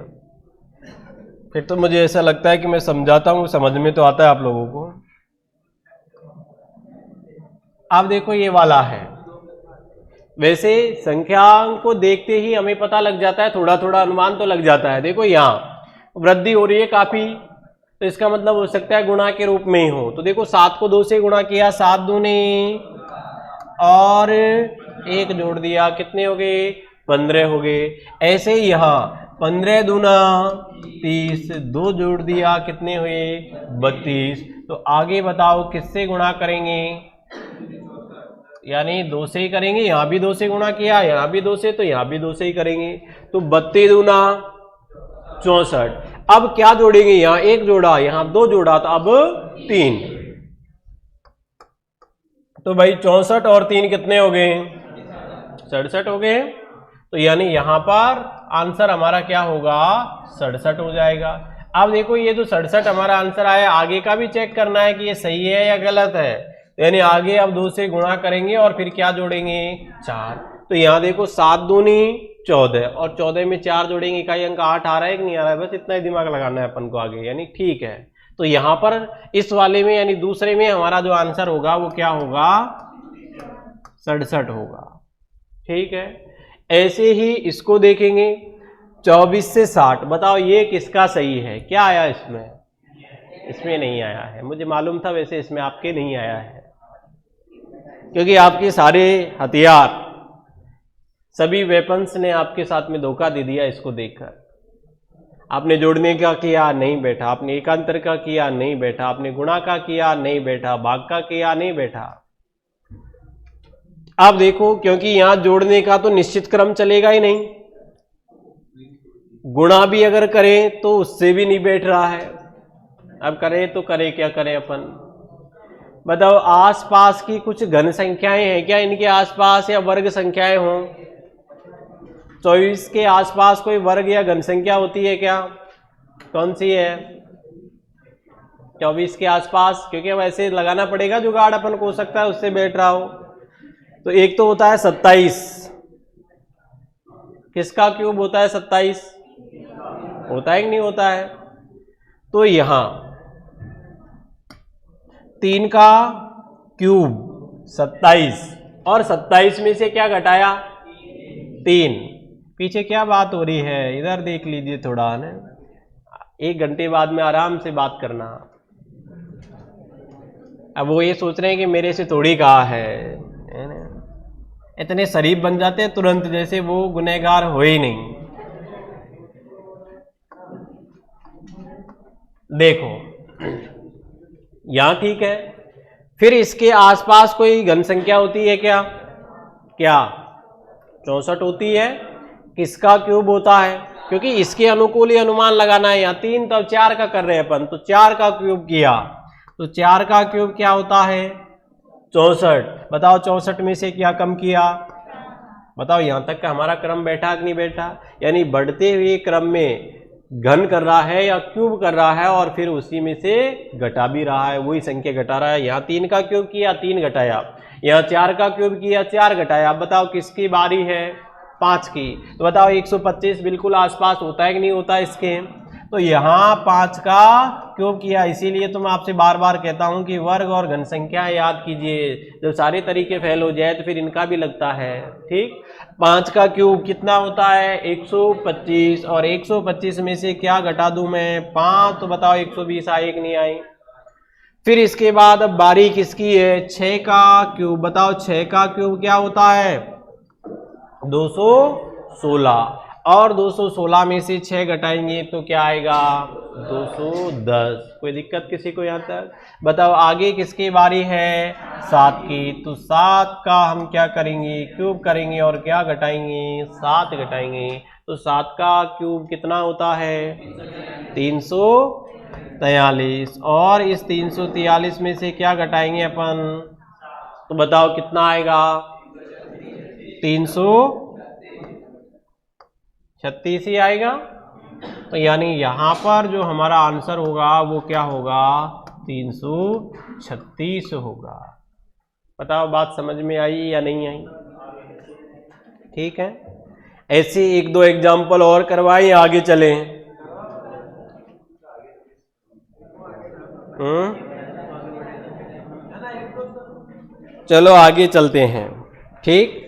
फिर तो मुझे ऐसा लगता है कि मैं समझाता हूं, समझ में तो आता है आप लोगों को। अब देखो ये वाला है, वैसे संख्याओं को देखते ही हमें पता लग जाता है, थोड़ा थोड़ा अनुमान तो लग जाता है। देखो यहाँ वृद्धि हो रही है काफी, तो इसका मतलब हो सकता है गुणा के रूप में ही हो। तो देखो 7 को 2 से गुणा किया, 7 दूनी और 1 जोड़ दिया, कितने हो गए 15 हो गए। ऐसे ही यहाँ 15 दूना 30, 2 जोड़ दिया, कितने हुए 32। तो आगे बताओ किससे गुणा करेंगे, यानी 2 से ही करेंगे। यहाँ भी 2 से गुणा किया, यहाँ भी 2 से, तो यहाँ भी 2 से ही करेंगे। तो 32 दूना 64। अब क्या जोड़ेंगे, यहाँ 1 जोड़ा, यहाँ 2 जोड़ा, तो अब 3। तो भाई 64 और 3 कितने हो गए 67 हो गए। तो यानी यहां पर आंसर हमारा क्या होगा 67 हो जाएगा। अब देखो ये जो 67 हमारा आंसर आया, आगे का भी चेक करना है कि ये सही है या गलत है। यानी आगे अब 2 से गुणा करेंगे और फिर क्या जोड़ेंगे 4। तो यहाँ देखो 7 दूनी 14 और 14 में 4 जोड़ेंगे, इकाई अंक 8 आ रहा है कि नहीं आ रहा है, बस इतना ही दिमाग लगाना है अपन को आगे, यानी ठीक है। तो यहाँ पर इस वाले में यानी दूसरे में हमारा जो आंसर होगा वो क्या होगा 67 होगा। ठीक है, ऐसे ही इसको देखेंगे 24 से 60। बताओ ये किसका सही है, क्या आया इसमें, इसमें नहीं आया है, मुझे मालूम था। वैसे इसमें आपके नहीं आया है क्योंकि आपके सारे हथियार, सभी वेपन्स ने आपके साथ में धोखा दे दिया। इसको देखकर आपने जोड़ने का किया नहीं बैठा, आपने एकांतर का किया नहीं बैठा, आपने गुणा का किया नहीं बैठा, भाग का किया नहीं बैठा। अब देखो क्योंकि यहां जोड़ने का तो निश्चित क्रम चलेगा ही नहीं, गुणा भी अगर करें तो उससे भी नहीं बैठ रहा है। अब करें तो करें क्या करें अपन, बताओ आसपास की कुछ घन संख्याएं हैं क्या इनके आसपास, या वर्ग संख्याएं हों। 24 के आसपास कोई वर्ग या घन संख्या होती है क्या, कौन सी है 24 के आसपास, क्योंकि अब ऐसे लगाना पड़ेगा जुगाड़ अपन को, हो सकता है उससे बैठ रहा हो। तो एक तो होता है 27, किसका क्यूब होता है 27, होता है कि नहीं होता है। तो यहां 3 का क्यूब 27 और 27 में से क्या घटाया 3। पीछे क्या बात हो रही है इधर देख लीजिए थोड़ा ना, 1 घंटे बाद में आराम से बात करना। अब वो ये सोच रहे हैं कि मेरे से थोड़ी कहा है ना? इतने शरीफ बन जाते हैं तुरंत जैसे वो गुनहगार हो ही नहीं। देखो यहां ठीक है, फिर इसके आसपास कोई घन संख्या होती है क्या, क्या 64 होती है। किसका क्यूब होता है, क्योंकि इसके अनुकूल ही अनुमान लगाना है। यहाँ 3 तो 4 का कर रहे हैं अपन, तो 4 का क्यूब किया, तो 4 का क्यूब क्या होता है 64। बताओ 64 में से क्या कम किया? बताओ यहां तक का हमारा क्रम बैठा कि नहीं बैठा? यानी बढ़ते हुए क्रम में घन कर रहा है या क्यूब कर रहा है और फिर उसी में से घटा भी रहा है, वही संख्या घटा रहा है। यहाँ 3 का क्यूब किया 3 घटाया, यहाँ 4 का क्यूब किया 4 घटाया। अब बताओ किसकी बारी है? 5 की। तो बताओ 125 बिल्कुल आसपास होता है कि नहीं होता इसके? तो यहाँ 5 का क्यूब किया, इसीलिए तो मैं आपसे बार बार कहता हूं कि वर्ग और घन संख्या याद कीजिए। जब सारे तरीके फेल हो जाए तो फिर इनका भी लगता है। ठीक, 5 का क्यूब कितना होता है? 125। और 125 में से क्या घटा दूं मैं? 5। तो बताओ 120 आई कि नहीं आई? फिर इसके बाद अब बारी किसकी है? 6 का क्यूब। बताओ 6 का क्यूब क्या होता है? 216। और 216 में से 6 घटाएंगे तो क्या आएगा? 210। कोई दिक्कत किसी को यहाँ तक? बताओ आगे किसकी बारी है? 7 की। तो 7 का हम क्या करेंगे? क्यूब करेंगे और क्या घटाएंगे? 7 घटाएंगे। तो 7 का क्यूब कितना होता है? 343। और इस 343 में से क्या घटाएंगे अपन? तो बताओ कितना आएगा? 336 ही आएगा। तो यानी यहां पर जो हमारा आंसर होगा वो क्या होगा? 336 होगा। बताओ बात समझ में आई या नहीं आई? ठीक है, ऐसे एक दो एग्जाम्पल और करवाएं, आगे चलें। चलो आगे चलते हैं। ठीक,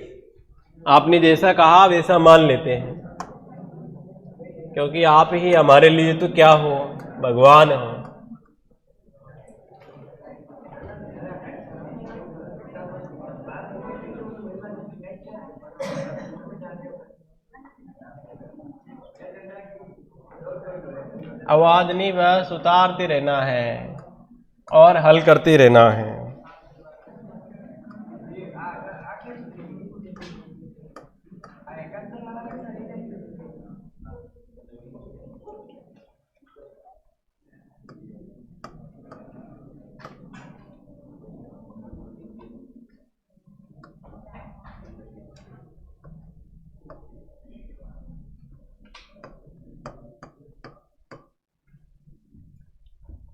आपने जैसा कहा वैसा मान लेते हैं, क्योंकि आप ही हमारे लिए तो क्या हो? भगवान हो। आवाज नहीं, बस उतारते रहना है और हल करते रहना है।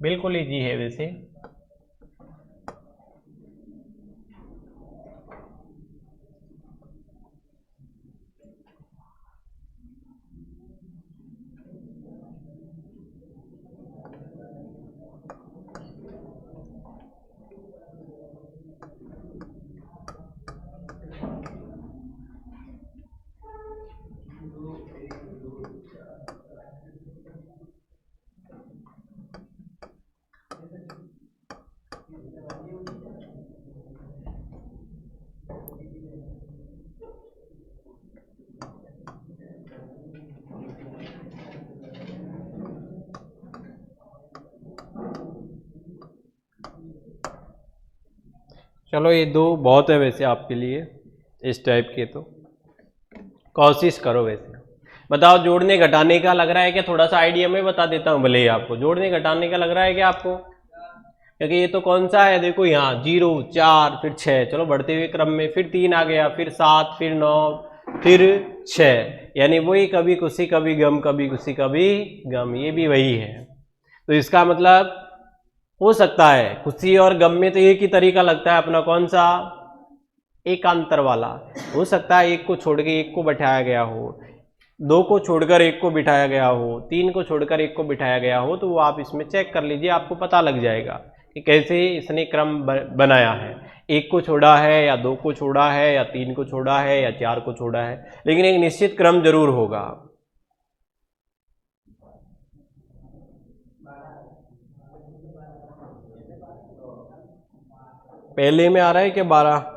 बिल्कुल इजी है वैसे। चलो ये दो बहुत है वैसे आपके लिए, इस टाइप के तो कोशिश करो वैसे। बताओ जोड़ने घटाने का लग रहा है क्या? थोड़ा सा आइडिया मैं बता देता हूँ भले ही आपको। जोड़ने घटाने का लग रहा है क्या आपको? क्योंकि ये तो कौन सा है? देखो यहाँ 0 4 फिर 6, चलो बढ़ते हुए क्रम में, फिर 3 आ गया, फिर 7, फिर 9, फिर 6, यानी वही कभी खुशी कभी गम, कभी खुशी कभी गम, ये भी वही है। तो इसका मतलब हो सकता है खुशी और गम में तो एक ही तरीका लगता है अपना, कौन सा? एकांतर वाला। हो सकता है एक को छोड़ के एक को बैठाया गया हो, 2 को छोड़कर एक को बिठाया गया हो, 3 को छोड़कर एक को बिठाया गया हो, तो वो आप इसमें चेक कर लीजिए, आपको पता लग जाएगा कि कैसे इसने क्रम बनाया है। एक को छोड़ा है या 2 को छोड़ा है या 3 को छोड़ा है या 4 को छोड़ा है, लेकिन एक निश्चित क्रम जरूर होगा। पहले में आ रहा है कि 12?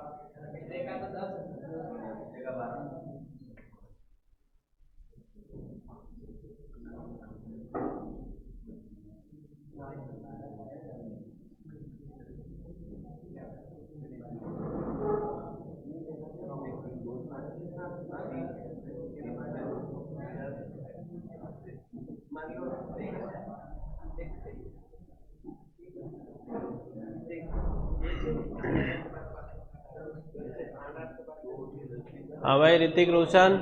हाँ भाई ऋतिक रोशन,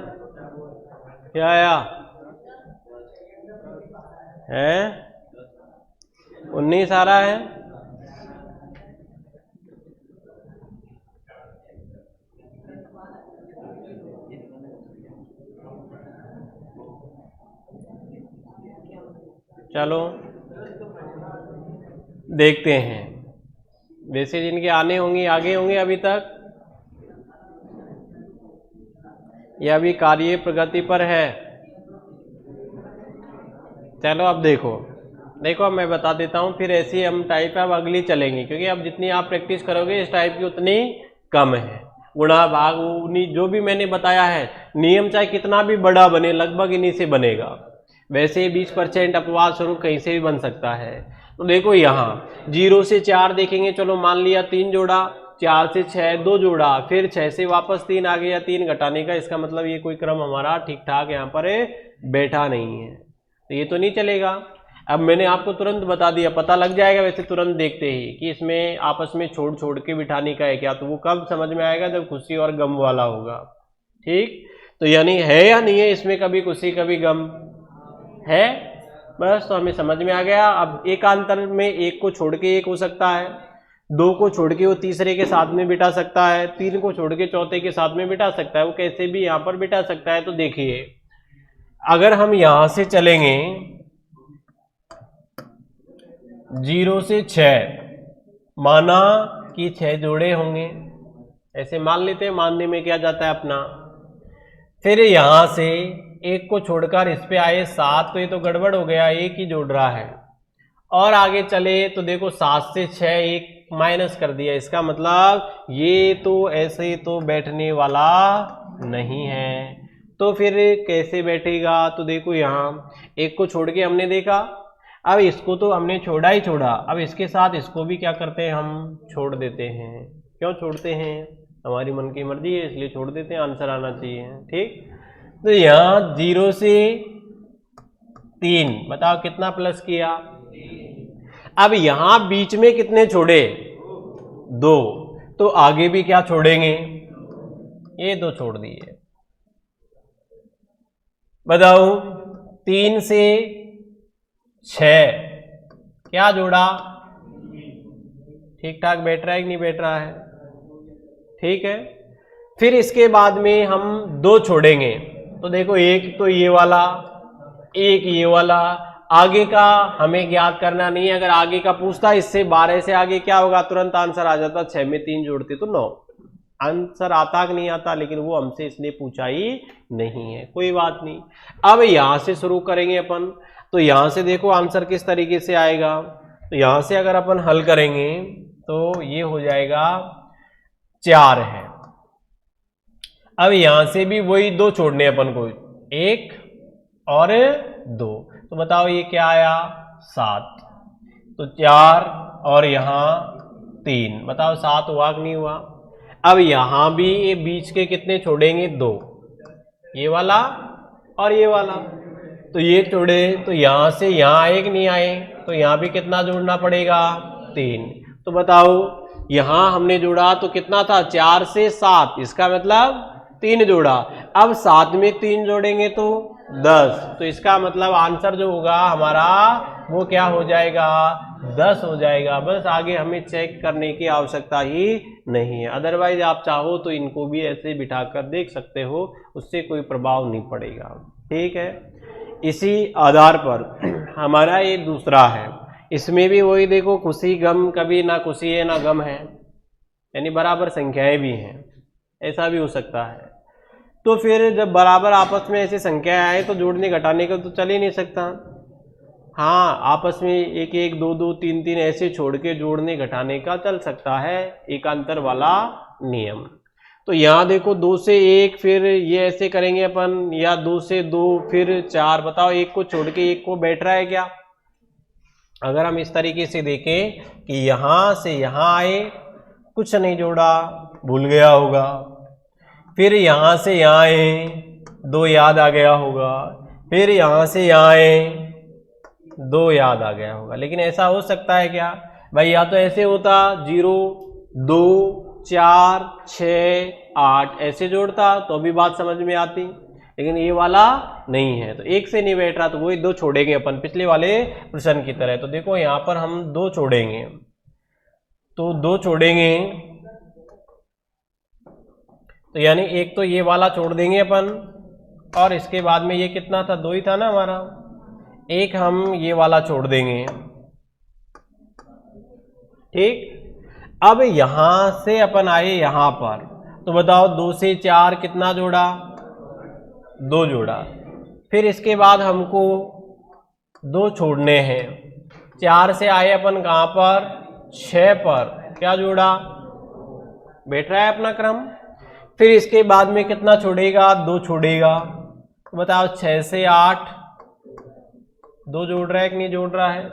क्या आया है? 19 आ रहा है। चलो देखते हैं, वैसे जिनके आने होंगे आगे होंगे अभी तक, यह अभी कार्य प्रगति पर है। चलो अब देखो अब मैं बता देता हूँ, फिर ऐसी हम टाइप अब अगली चलेंगे, क्योंकि अब जितनी आप प्रैक्टिस करोगे इस टाइप की उतनी कम है। गुणा भाग जो भी मैंने बताया है, नियम चाहे कितना भी बड़ा बने लगभग इन्हीं से बनेगा। वैसे 20% अपवाद स्वरूप कहीं से भी बन सकता है। तो देखो यहाँ 0 से 4 देखेंगे, चलो मान लिया 3 जोड़ा, 4 से 6 2 जोड़ा, फिर 6 से वापस 3 आ गया, 3 घटाने का, इसका मतलब ये कोई क्रम हमारा ठीक ठाक यहाँ पर बैठा नहीं है, तो ये तो नहीं चलेगा। अब मैंने आपको तुरंत बता दिया, पता लग जाएगा वैसे तुरंत देखते ही कि इसमें आपस में छोड़ छोड़ के बिठाने का है क्या, तो वो कब समझ में आएगा जब खुशी और गम वाला होगा। ठीक, तो यानी है या नहीं है इसमें कभी खुशी कभी गम है, बस तो हमें समझ में आ गया। अब एकांतर में एक को छोड़ के एक हो सकता है, 2 को छोड़ के वो तीसरे के साथ में बिठा सकता है, 3 को छोड़ के चौथे के साथ में बिठा सकता है, वो कैसे भी यहाँ पर बिठा सकता है। तो देखिए अगर हम यहां से चलेंगे 0 से 6, माना कि 6 जोड़े होंगे, ऐसे मान लेते हैं, मानने में क्या जाता है अपना। फिर यहां से एक को छोड़कर इस पे आए 7, तो ये तो गड़बड़ हो गया, एक ही जोड़ रहा है। और आगे चले तो देखो 7 से 6 एक माइनस कर दिया, इसका मतलब ये तो ऐसे तो बैठने वाला नहीं है, तो फिर कैसे बैठेगा। तो देखो यहाँ एक को छोड़ के हमने देखा, अब इसको तो हमने छोड़ा ही छोड़ा, अब इसके साथ इसको भी क्या करते हैं हम छोड़ देते हैं। क्यों छोड़ते हैं, हमारी मन की मर्जी है इसलिए छोड़ देते हैं, आंसर आना चाहिए। ठीक, तो यहाँ 0 से 3 बताओ कितना प्लस किया। अब यहां बीच में कितने छोड़े, 2, तो आगे भी क्या छोड़ेंगे, ये 2 छोड़ दिए। बताओ 3 से 6 क्या जोड़ा, ठीक ठाक बैठ रहा है कि नहीं बैठ रहा है, ठीक है। फिर इसके बाद में हम 2 छोड़ेंगे, तो देखो एक तो ये वाला, एक ये वाला, आगे का हमें ज्ञात करना नहीं है। अगर आगे का पूछता इससे 12 से आगे क्या होगा, तुरंत आंसर आ जाता, 6 में 3 जोड़ते तो 9, आंसर आता कि नहीं आता, लेकिन वो हमसे इसलिए पूछा ही नहीं है, कोई बात नहीं। अब यहां से शुरू करेंगे अपन, तो यहां से देखो आंसर किस तरीके से आएगा। तो यहां से अगर अपन हल करेंगे तो ये हो जाएगा 4 है। अब यहां से भी वही 2 छोड़ने अपन को, 1 और 2, तो बताओ ये क्या आया 7, तो 4 और यहां 3, बताओ 7 हुआ कि नहीं हुआ। अब यहां भी ये बीच के कितने छोड़ेंगे, 2, ये वाला और ये वाला, तो ये छोड़े, तो यहां से यहां आए कि नहीं आए, तो यहां भी कितना जोड़ना पड़ेगा, 3। तो बताओ यहां हमने जोड़ा तो कितना था, 4 से 7, इसका मतलब 3 जोड़ा। अब 7 में 3 जोड़ेंगे तो 10, तो इसका मतलब आंसर जो होगा हमारा वो क्या हो जाएगा, 10 हो जाएगा। बस आगे हमें चेक करने की आवश्यकता ही नहीं है, अदरवाइज आप चाहो तो इनको भी ऐसे बिठाकर देख सकते हो, उससे कोई प्रभाव नहीं पड़ेगा। ठीक है, इसी आधार पर हमारा ये दूसरा है, इसमें भी वही देखो खुशी गम, कभी ना खुशी है ना गम है, यानी बराबर संख्याएं भी हैं, ऐसा भी हो सकता है। तो फिर जब बराबर आपस में ऐसी संख्याएं आए तो जोड़ने घटाने का तो चल ही नहीं सकता। हाँ, आपस में 1 1 2 2 3 3 ऐसे छोड़ के जोड़ने घटाने का चल सकता है, एकांतर वाला नियम। तो यहाँ देखो 2 से 1, फिर ये ऐसे करेंगे अपन, या 2 से 2 फिर 4, बताओ 1 को छोड़ के 1 को बैठ रहा है क्या। अगर हम इस तरीके से देखें कि यहां से यहां आए, कुछ नहीं जोड़ा, भूल गया होगा, फिर यहां से यहां आए, 2 याद आ गया होगा, फिर यहां से यहां आए, 2 याद आ गया होगा। लेकिन ऐसा हो सकता है क्या भाई, या तो ऐसे होता 0 2 4 6 8 ऐसे जोड़ता तो भी बात समझ में आती, लेकिन ये वाला नहीं है तो 1 से नहीं बैठ रहा, तो वही 2 छोड़ेंगे अपन पिछले वाले प्रश्न की तरह। तो देखो यहाँ पर हम 2 छोड़ेंगे, तो 2 छोड़ेंगे तो यानी एक तो ये वाला छोड़ देंगे अपन, और इसके बाद में ये कितना था, 2 ही था ना हमारा, एक हम ये वाला छोड़ देंगे। ठीक, अब यहां से अपन आए यहां पर, तो बताओ 2 से 4 कितना जोड़ा, 2 जोड़ा। फिर इसके बाद हमको 2 छोड़ने हैं, 4 से आए अपन कहां पर, 6 पर, क्या जोड़ा, बैठ रहा है अपना क्रम। फिर इसके बाद में कितना छोड़ेगा, 2 छोड़ेगा, तो बताओ 6 से 8, 2 जोड़ रहा है कि नहीं जोड़ रहा है।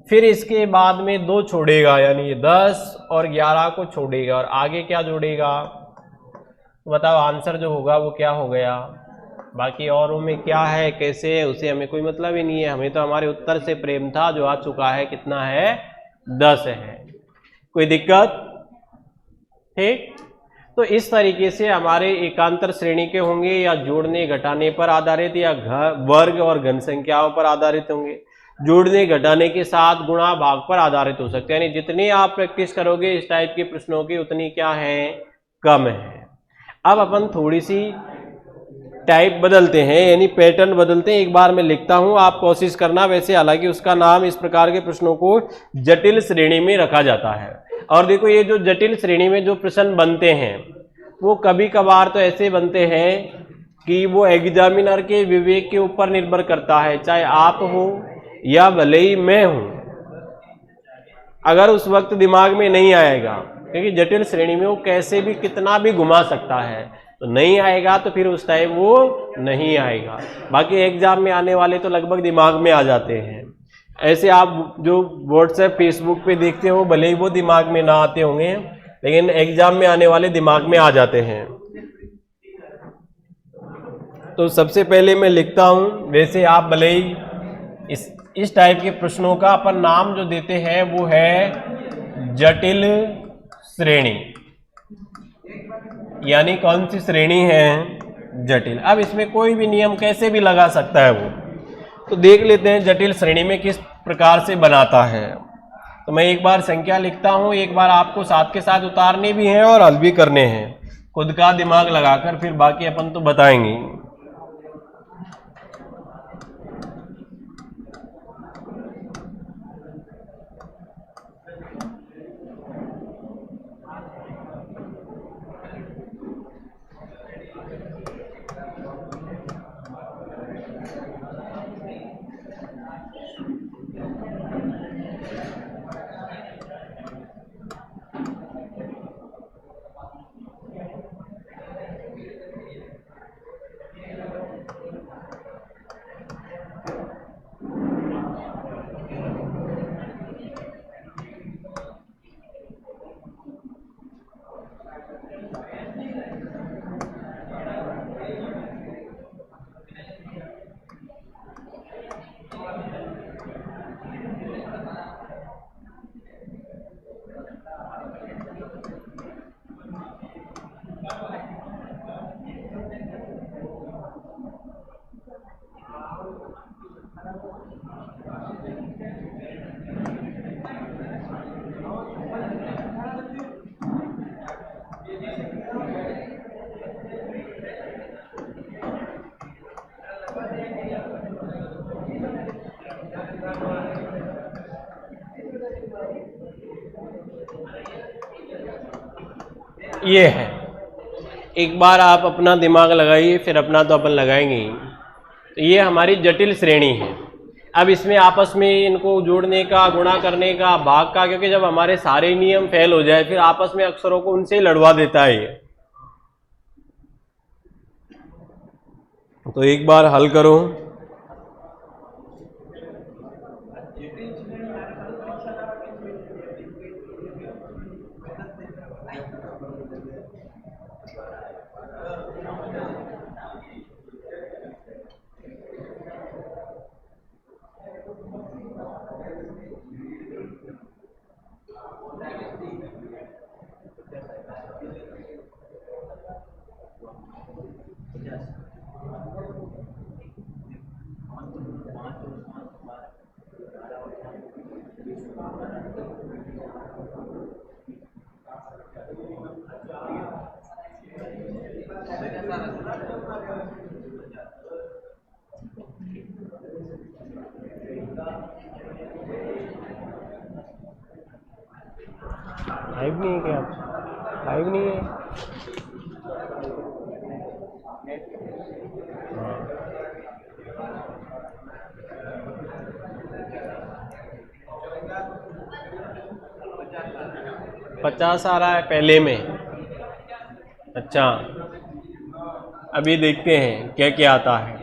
फिर इसके बाद में 2 छोड़ेगा, यानी 10 और 11 को छोड़ेगा, और आगे क्या जोड़ेगा, तो बताओ आंसर जो होगा वो क्या हो गया। बाकी औरों में क्या है कैसे है उसे हमें कोई मतलब ही नहीं है, हमें तो हमारे उत्तर से प्रेम था जो आ चुका है, कितना है, 10 है। कोई दिक्कत, ठीक। तो इस तरीके से हमारे एकांतर श्रेणी के होंगे या जोड़ने घटाने पर आधारित, या वर्ग और घन संख्याओं पर आधारित होंगे। जोड़ने घटाने के साथ गुणा भाग पर आधारित हो सकते हैं, यानी जितनी आप प्रैक्टिस करोगे इस टाइप के प्रश्नों की उतनी क्या है, कम है। अब अपन थोड़ी सी टाइप बदलते हैं, यानी पैटर्न बदलते हैं। एक बार मैं लिखता हूं, आप कोशिश करना। वैसे हालांकि उसका नाम इस प्रकार के प्रश्नों को जटिल श्रेणी में रखा जाता है। और देखो ये जो जटिल श्रेणी में जो प्रश्न बनते हैं वो कभी कभार तो ऐसे बनते हैं कि वो एग्जामिनर के विवेक के ऊपर निर्भर करता है, चाहे आप हो या भले ही मैं हूं, अगर उस वक्त दिमाग में नहीं आएगा, क्योंकि जटिल श्रेणी में वो कैसे भी कितना भी घुमा सकता है, तो नहीं आएगा तो फिर उस टाइम वो नहीं आएगा। बाकी एग्जाम में आने वाले तो लगभग दिमाग में आ जाते हैं। ऐसे आप जो व्हाट्सएप फेसबुक पे देखते हो भले ही वो दिमाग में ना आते होंगे, लेकिन एग्जाम में आने वाले दिमाग में आ जाते हैं। तो सबसे पहले मैं लिखता हूं, वैसे आप भले ही इस टाइप के प्रश्नों का अपन नाम जो देते हैं वो है जटिल श्रेणी, यानी कौन सी श्रेणी है, जटिल। अब इसमें कोई भी नियम कैसे भी लगा सकता है वो, तो देख लेते हैं जटिल श्रेणी में किस प्रकार से बनाता है। तो मैं एक बार संख्या लिखता हूं, एक बार आपको साथ के साथ उतारने भी हैं और हल भी करने हैं, खुद का दिमाग लगाकर, फिर बाकी अपन तो बताएंगे। ये है, एक बार आप अपना दिमाग लगाइए, फिर अपना तो अपन लगाएंगे ही। तो ये हमारी जटिल श्रेणी है। अब इसमें आपस में इनको जोड़ने का, गुणा करने का, भाग का, क्योंकि जब हमारे सारे नियम फेल हो जाए फिर आपस में अक्षरों को उनसे लड़वा देता है ये। तो एक बार हल करो। लाइव नहीं है क्या? लाइव नहीं है। पचास आ रहा है पहले में। अच्छा, अभी देखते हैं क्या क्या आता है।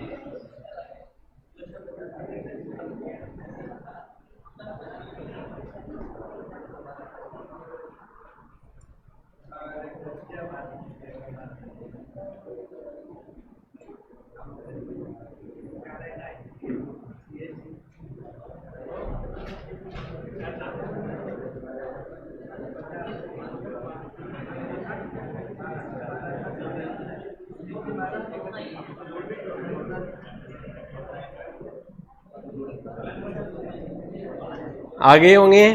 आगे होंगे।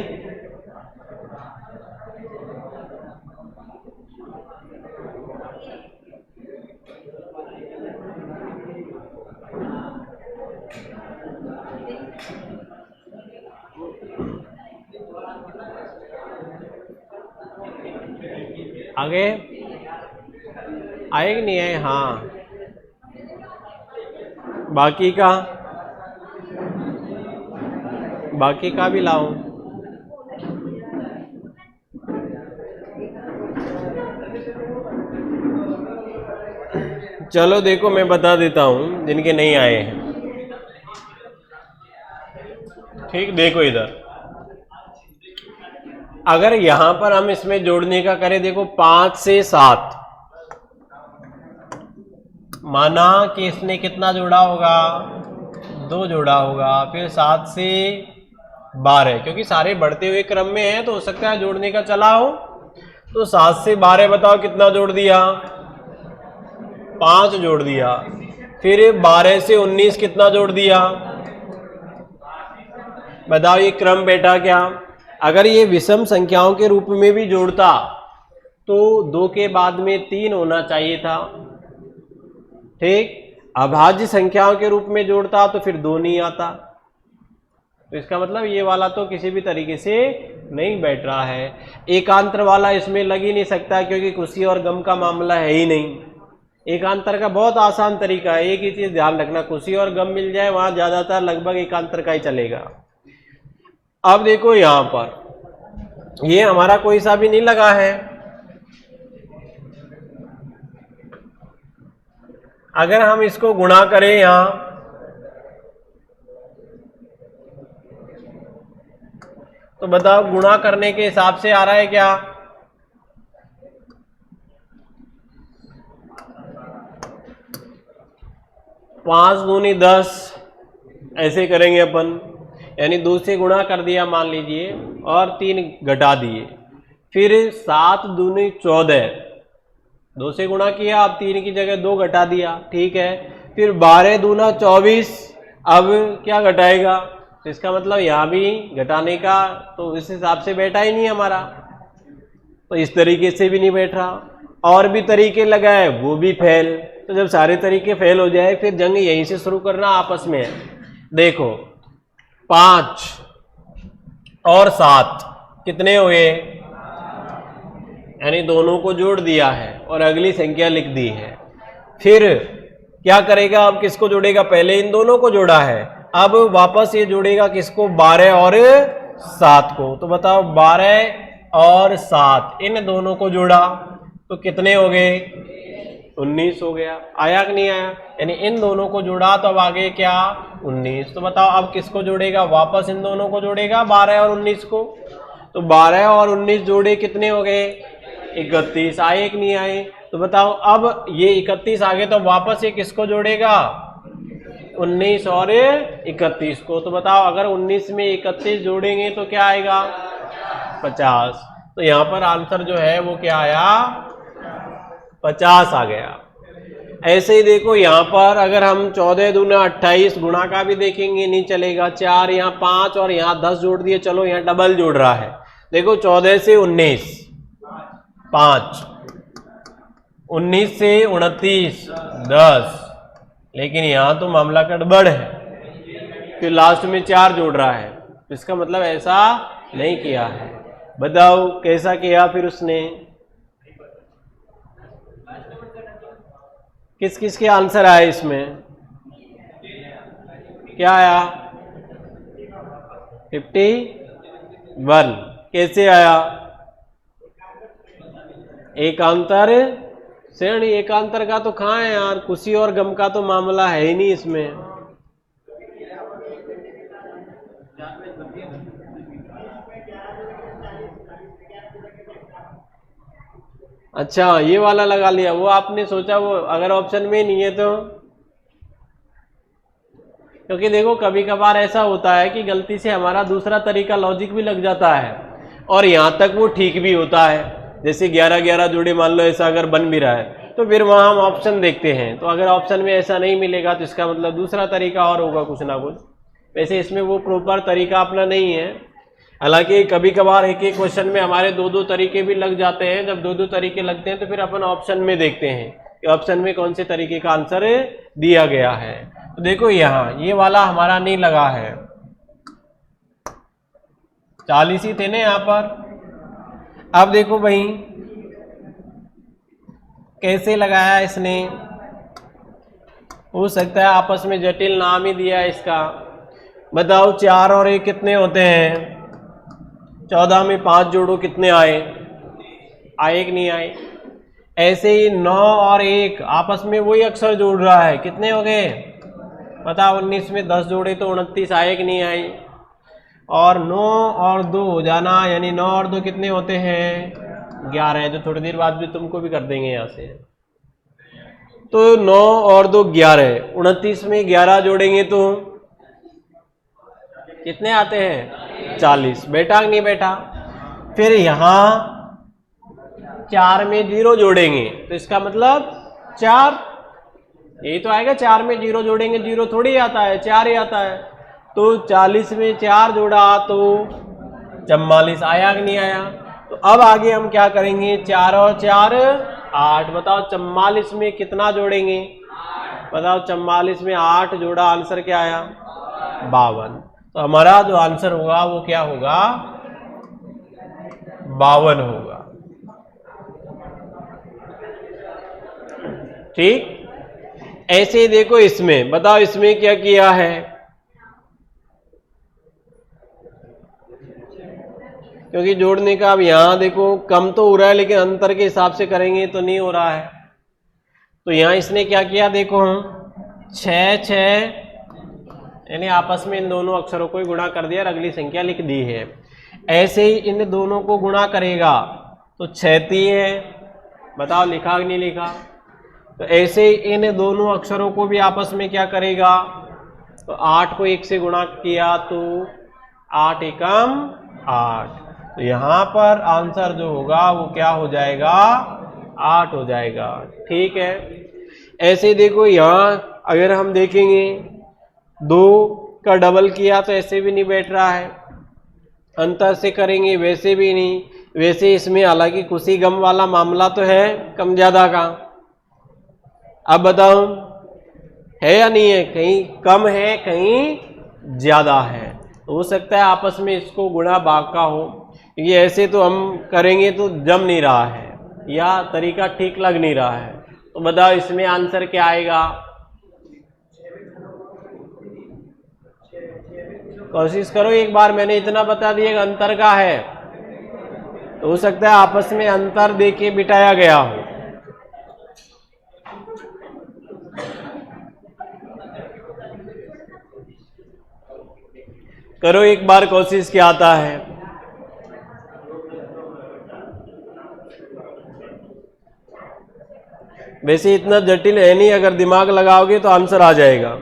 आगे आए कि नहीं आए? हाँ, बाकी का भी लाओ। चलो देखो, मैं बता देता हूं जिनके नहीं आए हैं। ठीक, देखो इधर, अगर यहां पर हम इसमें जोड़ने का करें, देखो 5 से 7, माना कि इसने कितना जोड़ा होगा? 2 जोड़ा होगा। फिर 7 से 12, क्योंकि सारे बढ़ते हुए क्रम में हैं तो हो सकता है जोड़ने का चला हो। तो 7 से 12 बताओ कितना जोड़ दिया? 5 जोड़ दिया। फिर 12 से 19 कितना जोड़ दिया? बताओ ये क्रम बैठा क्या? अगर ये विषम संख्याओं के रूप में भी जोड़ता तो 2 के बाद में 3 होना चाहिए था। ठीक, अभाज्य संख्याओं के रूप में जोड़ता तो फिर 2 नहीं आता। तो इसका मतलब ये वाला तो किसी भी तरीके से नहीं बैठ रहा है। एकांतर वाला इसमें लग ही नहीं सकता, क्योंकि कुर्सी और गम का मामला है ही नहीं। एकांतर का बहुत आसान तरीका है, एक ही चीज ध्यान रखना, कुर्सी और गम मिल जाए वहां ज्यादातर लगभग एकांतर का ही चलेगा। अब देखो यहां पर ये हमारा कोई सा भी नहीं लगा है। अगर हम इसको गुणा करें यहां, तो बताओ गुणा करने के हिसाब से आ रहा है क्या? पांच दूनी 10, ऐसे करेंगे अपन, यानी 2 से गुणा कर दिया मान लीजिए और 3 घटा दिए। फिर 7 दूनी 14, 2 से गुणा किया, अब 3 की जगह 2 घटा दिया। ठीक है, फिर 12 दूना 24, अब क्या घटाएगा? तो इसका मतलब यहाँ भी घटाने का तो इस हिसाब से बैठा ही नहीं हमारा, तो इस तरीके से भी नहीं बैठ रहा। और भी तरीके लगाए वो भी फेल। तो जब सारे तरीके फेल हो जाए फिर जंग यहीं से शुरू करना आपस में। देखो 5 और 7 कितने हुए? यानी दोनों को जोड़ दिया है और अगली संख्या लिख दी है। फिर क्या करेगा? अब किसको जोड़ेगा? पहले इन दोनों को जोड़ा है, अब वापस ये जोड़ेगा किसको? 12 और 7 को। तो बताओ 12 और 7 इन दोनों को जोड़ा तो कितने हो गए? 19 हो गया। आया कि नहीं आया? यानी इन दोनों को जोड़ा तो अब आगे क्या? 19। तो बताओ अब किसको जोड़ेगा? वापस इन दोनों को जोड़ेगा, 12 और 19 को। तो 12 और 19 जोड़े कितने हो गए? 31। आए कि नहीं आए? तो बताओ अब ये 31 आ गए तो वापस ये किसको जोड़ेगा? 19 और 31 को। तो बताओ अगर 19 में 31 जोड़ेंगे तो क्या आएगा? 50। तो यहां पर आंसर जो है वो क्या आया? 50 आ गया। ऐसे ही देखो यहां पर अगर हम 14 दूना 28 गुणा का भी देखेंगे नहीं चलेगा। 4 यहाँ 5 और यहाँ 10 जोड़ दिए, चलो यहाँ डबल जोड़ रहा है। देखो 14 से 19 5, 19 से 29 10, लेकिन यहाँ तो मामला गड़बड़ है कि लास्ट में 4 जोड़ रहा है, तो इसका मतलब ऐसा नहीं किया है। बताओ कैसा किया फिर उसने? किस किस के आंसर आए इसमें? क्या आया? 51। कैसे आया? एकांतर श्रेणी। एकांतर का तो कहाँ है यार, खुशी और गम का तो मामला है ही नहीं इसमें। अच्छा ये वाला लगा लिया, वो आपने सोचा वो अगर ऑप्शन में नहीं है तो? क्योंकि देखो कभी कभार ऐसा होता है कि गलती से हमारा दूसरा तरीका लॉजिक भी लग जाता है और यहाँ तक वो ठीक भी होता है। जैसे 11-11 जोड़े मान लो ऐसा अगर बन भी रहा है तो फिर वहाँ हम ऑप्शन देखते हैं, तो अगर ऑप्शन में ऐसा नहीं मिलेगा तो इसका मतलब दूसरा तरीका और होगा कुछ ना कुछ। वैसे इसमें वो प्रॉपर तरीका अपना नहीं है। हालांकि कभी कभार एक एक क्वेश्चन में हमारे 2-2 तरीके भी लग जाते हैं। जब 2-2 तरीके लगते हैं तो फिर अपन ऑप्शन में देखते हैं कि ऑप्शन में कौन से तरीके का आंसर दिया गया है। तो देखो यहाँ ये वाला हमारा नहीं लगा है, 40 ही थे ना यहाँ पर। अब देखो भाई कैसे लगाया इसने, हो सकता है आपस में जटिल नाम ही दिया है इसका। बताओ 4 और 1 कितने होते हैं? 14 में 5 जोड़ो, कितने आए? आए कि नहीं आए? ऐसे ही 9 और 1 आपस में वही अक्षर जोड़ रहा है, कितने हो गए? बताओ 19 में 10 जोड़े तो 29 आए कि नहीं आए? और 9 और 2 हो जाना, यानी 9 और 2 कितने होते हैं? 11 है। तो थोड़ी देर बाद भी तुमको भी कर देंगे यहाँ से। तो 9 और 2 11, 29 में 11 जोड़ेंगे तो कितने आते हैं? 40। बेटा नहीं बेटा? फिर यहाँ 4 में 0 जोड़ेंगे तो इसका मतलब 4, यही तो आएगा। 4 में 0 जोड़ेंगे, 0 थोड़ी आता है, 4 ही आता है। तो 40 में 4 जोड़ा तो 44 आया कि नहीं आया? तो अब आगे हम क्या करेंगे? 4 और 4 8। बताओ 44 में कितना जोड़ेंगे? बताओ 44 में 8 जोड़ा, आंसर क्या आया? 52। तो हमारा जो आंसर होगा वो क्या होगा? 52 होगा। ठीक। ऐसे ही देखो इसमें, बताओ इसमें क्या किया है? क्योंकि जोड़ने का अब यहां देखो कम तो हो रहा है लेकिन अंतर के हिसाब से करेंगे तो नहीं हो रहा है। तो यहां इसने क्या किया देखो, 6 यानी आपस में इन दोनों अक्षरों को ही गुणा कर दिया और अगली संख्या लिख दी है। ऐसे ही इन दोनों को गुणा करेगा तो 6 है। बताओ लिखा कि नहीं लिखा? तो ऐसे ही इन दोनों अक्षरों को भी आपस में क्या करेगा? तो 8 को 1 से गुणा किया तो 8 एकम 8। तो यहाँ पर आंसर जो होगा वो क्या हो जाएगा? 8 हो जाएगा। ठीक है। ऐसे देखो यहाँ अगर हम देखेंगे 2 का डबल किया तो ऐसे भी नहीं बैठ रहा है, अंतर से करेंगे वैसे भी नहीं। वैसे इसमें हालांकि खुशी गम वाला मामला तो है कम ज्यादा का। अब बताओ है या नहीं है? कहीं कम है कहीं ज्यादा है। तो हो सकता है आपस में इसको गुणा भाग का हो, क्योंकि ऐसे तो हम करेंगे तो जम नहीं रहा है या तरीका ठीक लग नहीं रहा है। तो बताओ इसमें आंसर क्या आएगा? कोशिश करो एक बार, मैंने इतना बता दिया अंतर का है, तो हो सकता है आपस में अंतर देके बिठाया गया हो। करो एक बार कोशिश, क्या आता है? वैसे इतना जटिल है नहीं, अगर दिमाग लगाओगे तो आंसर आ जाएगा।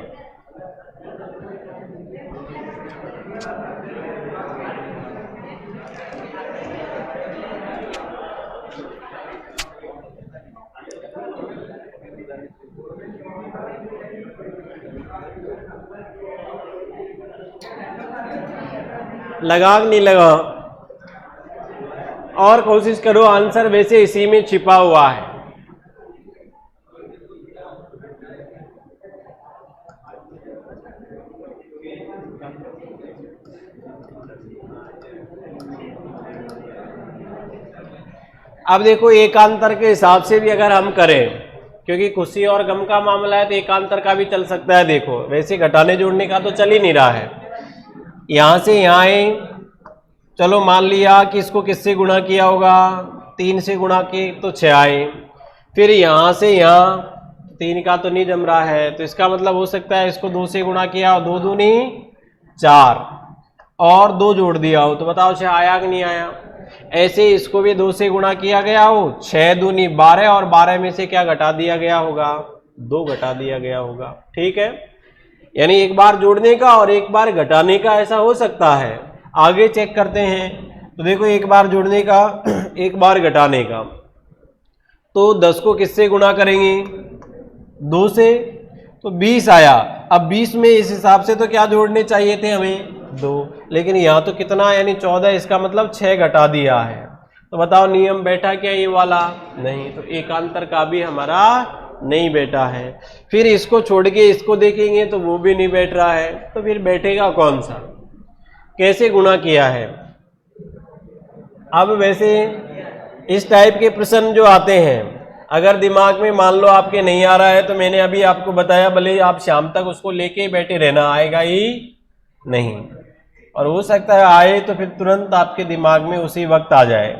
लगा नहीं लगा? और कोशिश करो, आंसर वैसे इसी में छिपा हुआ है। अब देखो एकांतर के हिसाब से भी अगर हम करें, क्योंकि खुशी और गम का मामला है तो एकांतर का भी चल सकता है। देखो वैसे घटाने जोड़ने का तो चल ही नहीं रहा है। यहां से यहां आए, चलो मान लिया कि इसको किससे गुणा किया होगा, 3 से गुणा किए तो 6 आए। फिर यहां से यहां 3 का तो नहीं जम रहा है, तो इसका मतलब हो सकता है इसको 2 से गुणा किया और 2 दूनी 4 और 2 जोड़ दिया हो, तो बताओ 6 आया कि नहीं आया। ऐसे इसको भी 2 से गुणा किया गया हो, 6 दूनी 12 और 12 में से क्या घटा दिया गया होगा, 2 घटा दिया गया होगा। ठीक है, यानी एक बार जोड़ने का और एक बार घटाने का ऐसा हो सकता है। आगे चेक करते हैं, तो देखो एक बार जोड़ने का एक बार घटाने का, तो 10 को किससे गुणा करेंगे, 2 से, तो 20 आया। अब 20 में इस हिसाब से तो क्या जोड़ने चाहिए थे हमें, 2, लेकिन यहाँ तो कितना यानी 14, इसका मतलब 6 घटा दिया है। तो बताओ नियम बैठा क्या ये वाला, नहीं, तो एकांतर का भी हमारा नहीं बैठा है। फिर इसको छोड़ के इसको देखेंगे तो वो भी नहीं बैठ रहा है, तो फिर बैठेगा कौन सा, कैसे गुणा किया है। अब वैसे इस टाइप के प्रश्न जो आते हैं, अगर दिमाग में मान लो आपके नहीं आ रहा है, तो मैंने अभी आपको बताया, भले आप शाम तक उसको लेके बैठे रहना, आएगा ही नहीं, और हो सकता है आए तो फिर तुरंत आपके दिमाग में उसी वक्त आ जाए।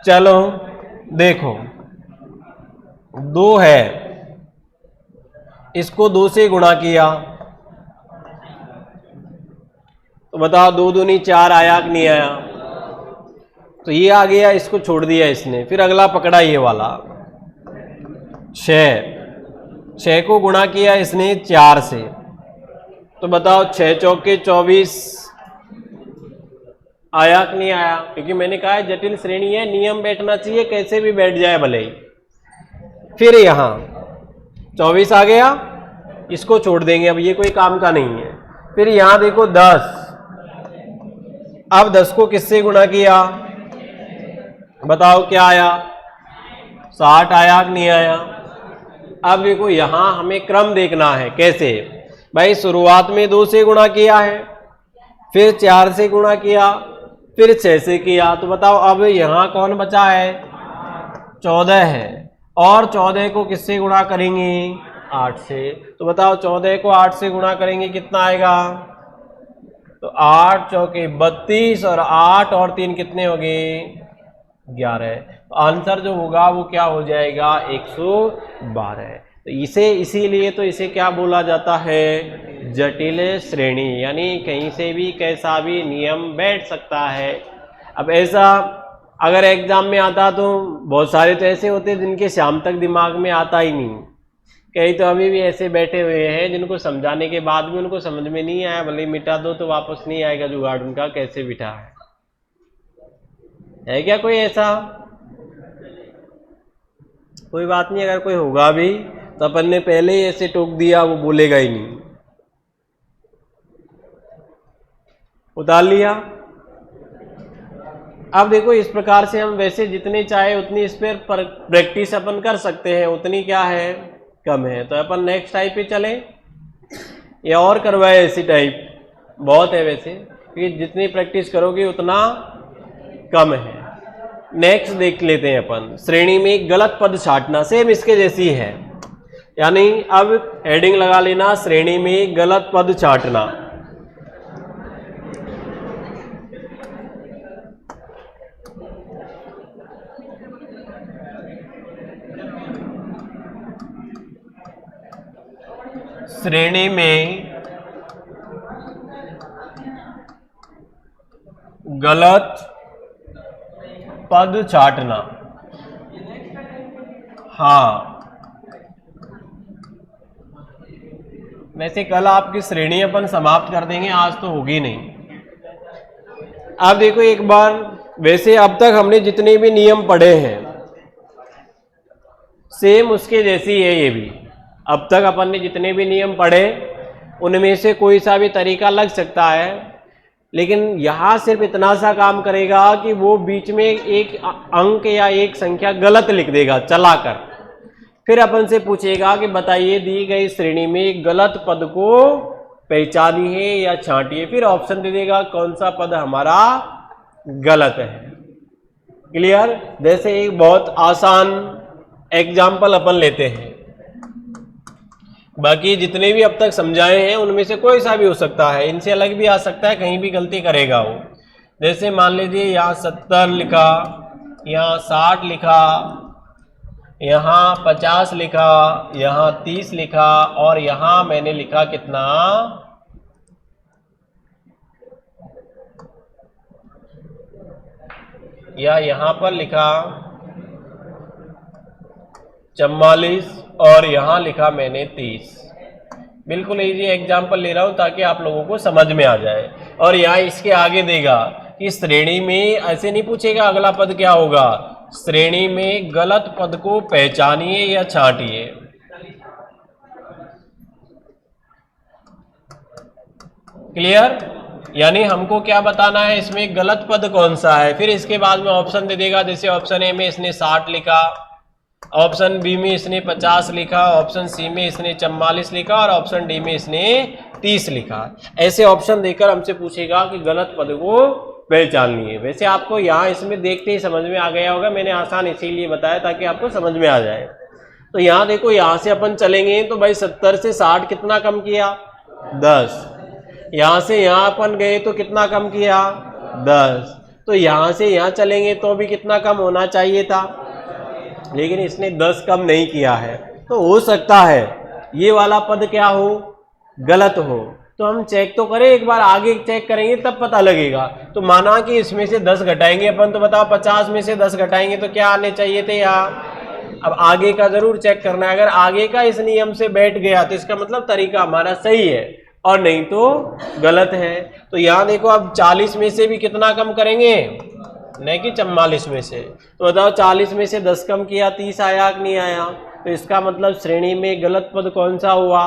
चलो देखो 2 है, इसको 2 से गुणा किया, तो बताओ 2 दूनी 4 आया कि नहीं आया, तो ये आ गया, इसको छोड़ दिया इसने। फिर अगला पकड़ा ये वाला 6 को गुणा किया इसने 4 से, तो बताओ 6 चौके 24 आया कि नहीं आया, क्योंकि मैंने कहा है जटिल श्रेणी है, नियम बैठना चाहिए, कैसे भी बैठ जाए भले ही। फिर यहां 24 आ गया, इसको छोड़ देंगे, अब ये कोई काम का नहीं है। फिर यहां देखो 10, अब 10 को किससे गुणा किया, बताओ क्या आया, 60 आया कि नहीं आया। अब देखो यहां हमें क्रम देखना है, कैसे भाई, शुरुआत में 2 से गुणा किया है, फिर 4 से गुणा किया, फिर 6 से किया, तो बताओ अब यहां कौन बचा है, 14 है, और 14 को किससे गुणा करेंगे, 8 से, तो बताओ 14 को 8 से गुणा करेंगे कितना आएगा, तो 8 चौके 32 और 8 और 3 कितने हो गए, 11। तो आंसर जो होगा वो क्या हो जाएगा, 112। तो इसीलिए तो इसे क्या बोला जाता है, जटिल श्रेणी, यानी कहीं से भी कैसा भी नियम बैठ सकता है। अब ऐसा अगर एग्जाम में आता तो बहुत सारे तो ऐसे होते हैं जिनके शाम तक दिमाग में आता ही नहीं, कई तो अभी भी ऐसे बैठे हुए हैं जिनको समझाने के बाद भी उनको समझ में नहीं आया, भले मिटा दो तो वापस नहीं आएगा जुगाड़ उनका, कैसे बिठा है क्या कोई ऐसा, कोई बात नहीं, अगर कोई होगा भी तो अपन ने पहले ही ऐसे टोक दिया, वो बोलेगा ही नहीं, उतार लिया। अब देखो इस प्रकार से हम वैसे जितने चाहे उतनी इस पर प्रैक्टिस अपन कर सकते हैं, उतनी क्या है, कम है। तो अपन नेक्स्ट टाइप पे चले, या और करवाए ऐसी टाइप, बहुत है वैसे, क्योंकि जितनी प्रैक्टिस करोगे उतना कम है। नेक्स्ट देख लेते हैं अपन, श्रेणी में गलत पद छांटना, सेम इसके जैसी है, यानी अब हेडिंग लगा लेना, श्रेणी में गलत पद छांटना। श्रेणी में गलत पद छांटना, हाँ वैसे कल आपकी श्रेणी अपन समाप्त कर देंगे, आज तो होगी नहीं। अब देखो एक बार, वैसे अब तक हमने जितने भी नियम पढ़े हैं सेम उसके जैसी है ये भी। अब तक अपन ने जितने भी नियम पढ़े उनमें से कोई सा भी तरीका लग सकता है, लेकिन यहाँ सिर्फ इतना सा काम करेगा कि वो बीच में एक अंक या एक संख्या गलत लिख देगा चलाकर, फिर अपन से पूछेगा कि बताइए दी गई श्रेणी में गलत पद को पहचानिए या छांटिए। फिर ऑप्शन दे देगा कौन सा पद हमारा गलत है। क्लियर? जैसे एक बहुत आसान एग्जाम्पल अपन लेते हैं, बाकी जितने भी अब तक समझाए हैं उनमें से कोई सा भी हो सकता है, इनसे अलग भी आ सकता है, कहीं भी गलती करेगा वो। जैसे मान लीजिए यहाँ 70 लिखा, यहाँ 60 लिखा, यहाँ 50 लिखा, यहाँ 30 लिखा, और यहाँ मैंने लिखा कितना, या यहाँ पर लिखा 44 और यहाँ लिखा मैंने 30। बिल्कुल इजी एग्जाम्पल ले रहा हूं ताकि आप लोगों को समझ में आ जाए। और यहाँ इसके आगे देगा कि श्रेणी में, ऐसे नहीं पूछेगा अगला पद क्या होगा, श्रेणी में गलत पद को पहचानिए या छांटिए। क्लियर? यानी हमको क्या बताना है, इसमें गलत पद कौन सा है। फिर इसके बाद में ऑप्शन दे देगा, जैसे ऑप्शन ए में इसने 60 लिखा, ऑप्शन बी में इसने 50 लिखा, ऑप्शन सी में इसने 44 लिखा, और ऑप्शन डी में इसने 30 लिखा। ऐसे ऑप्शन देकर हमसे पूछेगा कि गलत पद को पहचानिए है। वैसे आपको यहाँ इसमें देखते ही समझ में आ गया होगा, मैंने आसान इसीलिए बताया ताकि आपको समझ में आ जाए। तो यहाँ देखो, यहाँ से अपन चलेंगे तो भाई 70 से 60 कितना कम किया, 10। यहाँ से यहाँ अपन गए तो कितना कम किया, 10। तो यहाँ से यहाँ चलेंगे तो भी कितना कम होना चाहिए था, लेकिन इसने 10 कम नहीं किया है। तो हो सकता है ये वाला पद क्या हो, गलत हो। तो हम चेक तो करें एक बार, आगे चेक करेंगे तब पता लगेगा। तो माना कि इसमें से 10 घटाएंगे अपन, तो बताओ 50 में से 10 घटाएंगे तो क्या आने चाहिए थे यहाँ। अब आगे का जरूर चेक करना है, अगर आगे का इस नियम से बैठ गया तो इसका मतलब तरीका हमारा सही है, और नहीं तो गलत है। तो यहाँ देखो, अब 40 में से भी कितना कम करेंगे, नहीं कि 44 में से। तो बताओ 40 में से 10 कम किया, 30 आया कि नहीं आया। तो इसका मतलब श्रेणी में गलत पद कौन सा हुआ,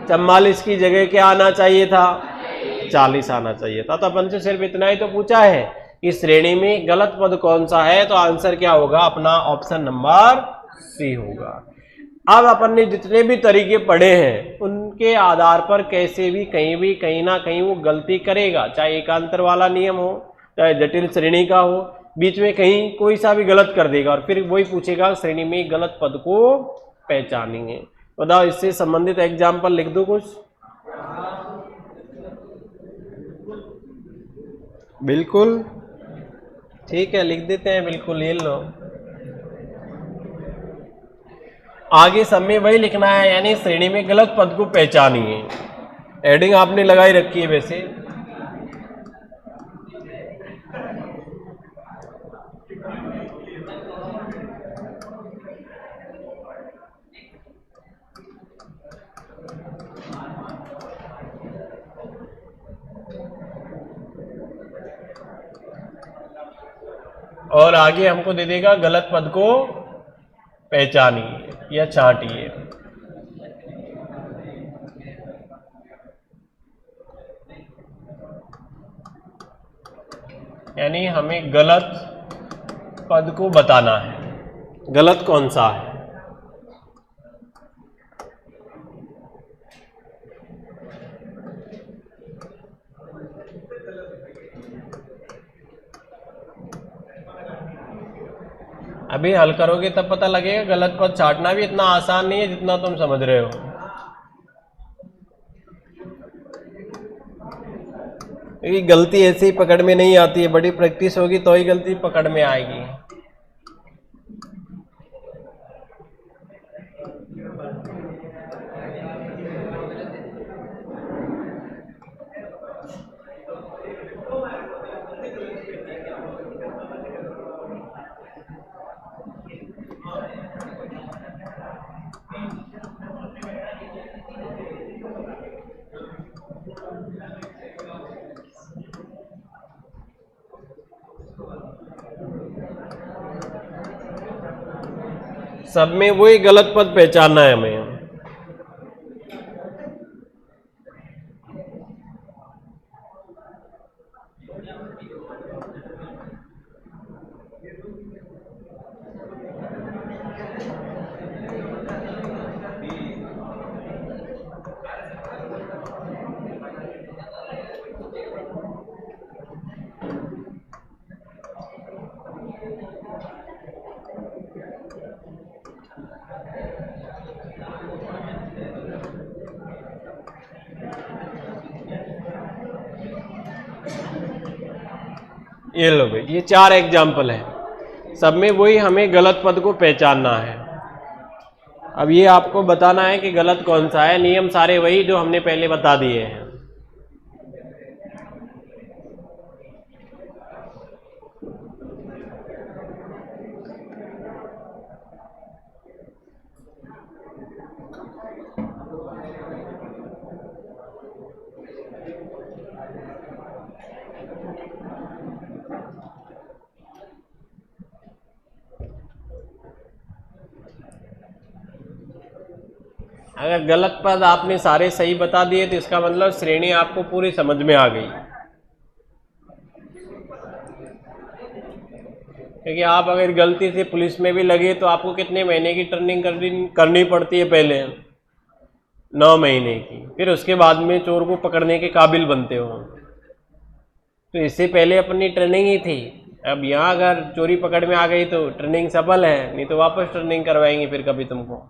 44 की जगह क्या आना चाहिए था, 40 आना चाहिए था। तो अपन से सिर्फ इतना ही तो पूछा है कि श्रेणी में गलत पद कौन सा है, तो आंसर क्या होगा, अपना ऑप्शन नंबर सी होगा। अब अपन ने जितने भी तरीके पढ़े हैं उनके आधार पर कैसे भी कहीं ना कहीं वो गलती करेगा, चाहे एकांतर वाला नियम हो चाहे जटिल श्रेणी का हो, बीच में कहीं कोई सा भी गलत कर देगा और फिर वही पूछेगा श्रेणी में गलत पद को पहचानेंगे। बताओ इससे संबंधित एग्जाम्पल लिख दो कुछ। बिल्कुल ठीक है, लिख देते हैं, बिल्कुल ले लो। आगे सब में वही लिखना है, यानी श्रेणी में गलत पद को पहचानिए। हेडिंग आपने लगाई रखी है वैसे। और आगे हमको दे देगा गलत पद को पहचानिए या छांटिए। यानी हमें गलत पद को बताना है, गलत कौन सा है। अभी हल करोगे तब पता लगेगा। गलत पद छांटना भी इतना आसान नहीं है जितना तुम समझ रहे हो। क्योंकि गलती ऐसे ही पकड़ में नहीं आती है, बड़ी प्रैक्टिस होगी तो ही गलती पकड़ में आएगी। सब में वही गलत पद पहचानना है हमें। ये लो भाई, ये 4 एग्जाम्पल है, सब में वही हमें गलत पद को पहचानना है। अब ये आपको बताना है कि गलत कौन सा है। नियम सारे वही जो हमने पहले बता दिए हैं। अगर गलत पद आपने सारे सही बता दिए तो इसका मतलब श्रेणी आपको पूरी समझ में आ गई। क्योंकि आप अगर गलती से पुलिस में भी लगे तो आपको कितने महीने की ट्रेनिंग करनी पड़ती है? पहले 9 महीने की, फिर उसके बाद में चोर को पकड़ने के काबिल बनते हो। तो इससे पहले अपनी ट्रेनिंग ही थी। अब यहाँ अगर चोरी पकड़ में आ गई तो ट्रेनिंग सफल है, नहीं तो वापस ट्रेनिंग करवाएंगे फिर कभी तुमको।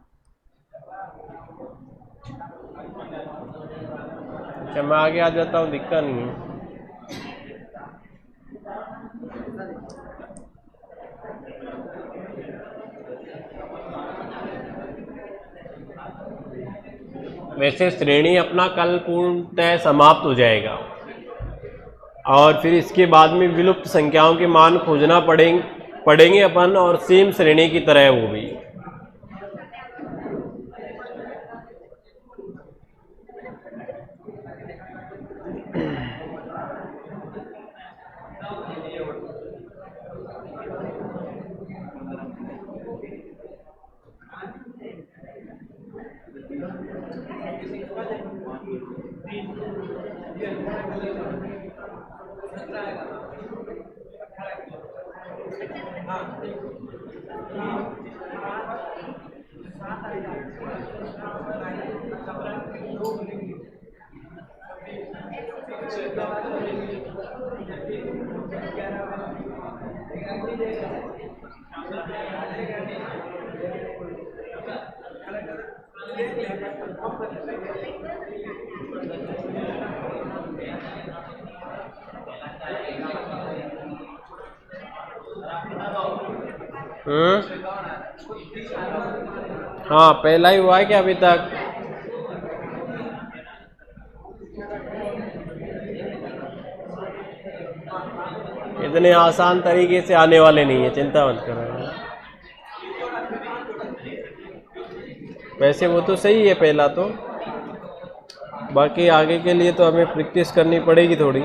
अच्छा, मैं आगे आ जाता हूँ, दिक्कत नहीं है। वैसे श्रेणी अपना कल पूर्णतः समाप्त हो जाएगा और फिर इसके बाद में विलुप्त संख्याओं के मान खोजना पड़ेंगे अपन, और सेम श्रेणी की तरह वो भी। हाँ, पहला ही हुआ है क्या अभी तक? इतने आसान तरीके से आने वाले नहीं है, चिंता मत करो। वैसे वो तो सही है पहला तो, बाकी आगे के लिए तो हमें प्रैक्टिस करनी पड़ेगी थोड़ी।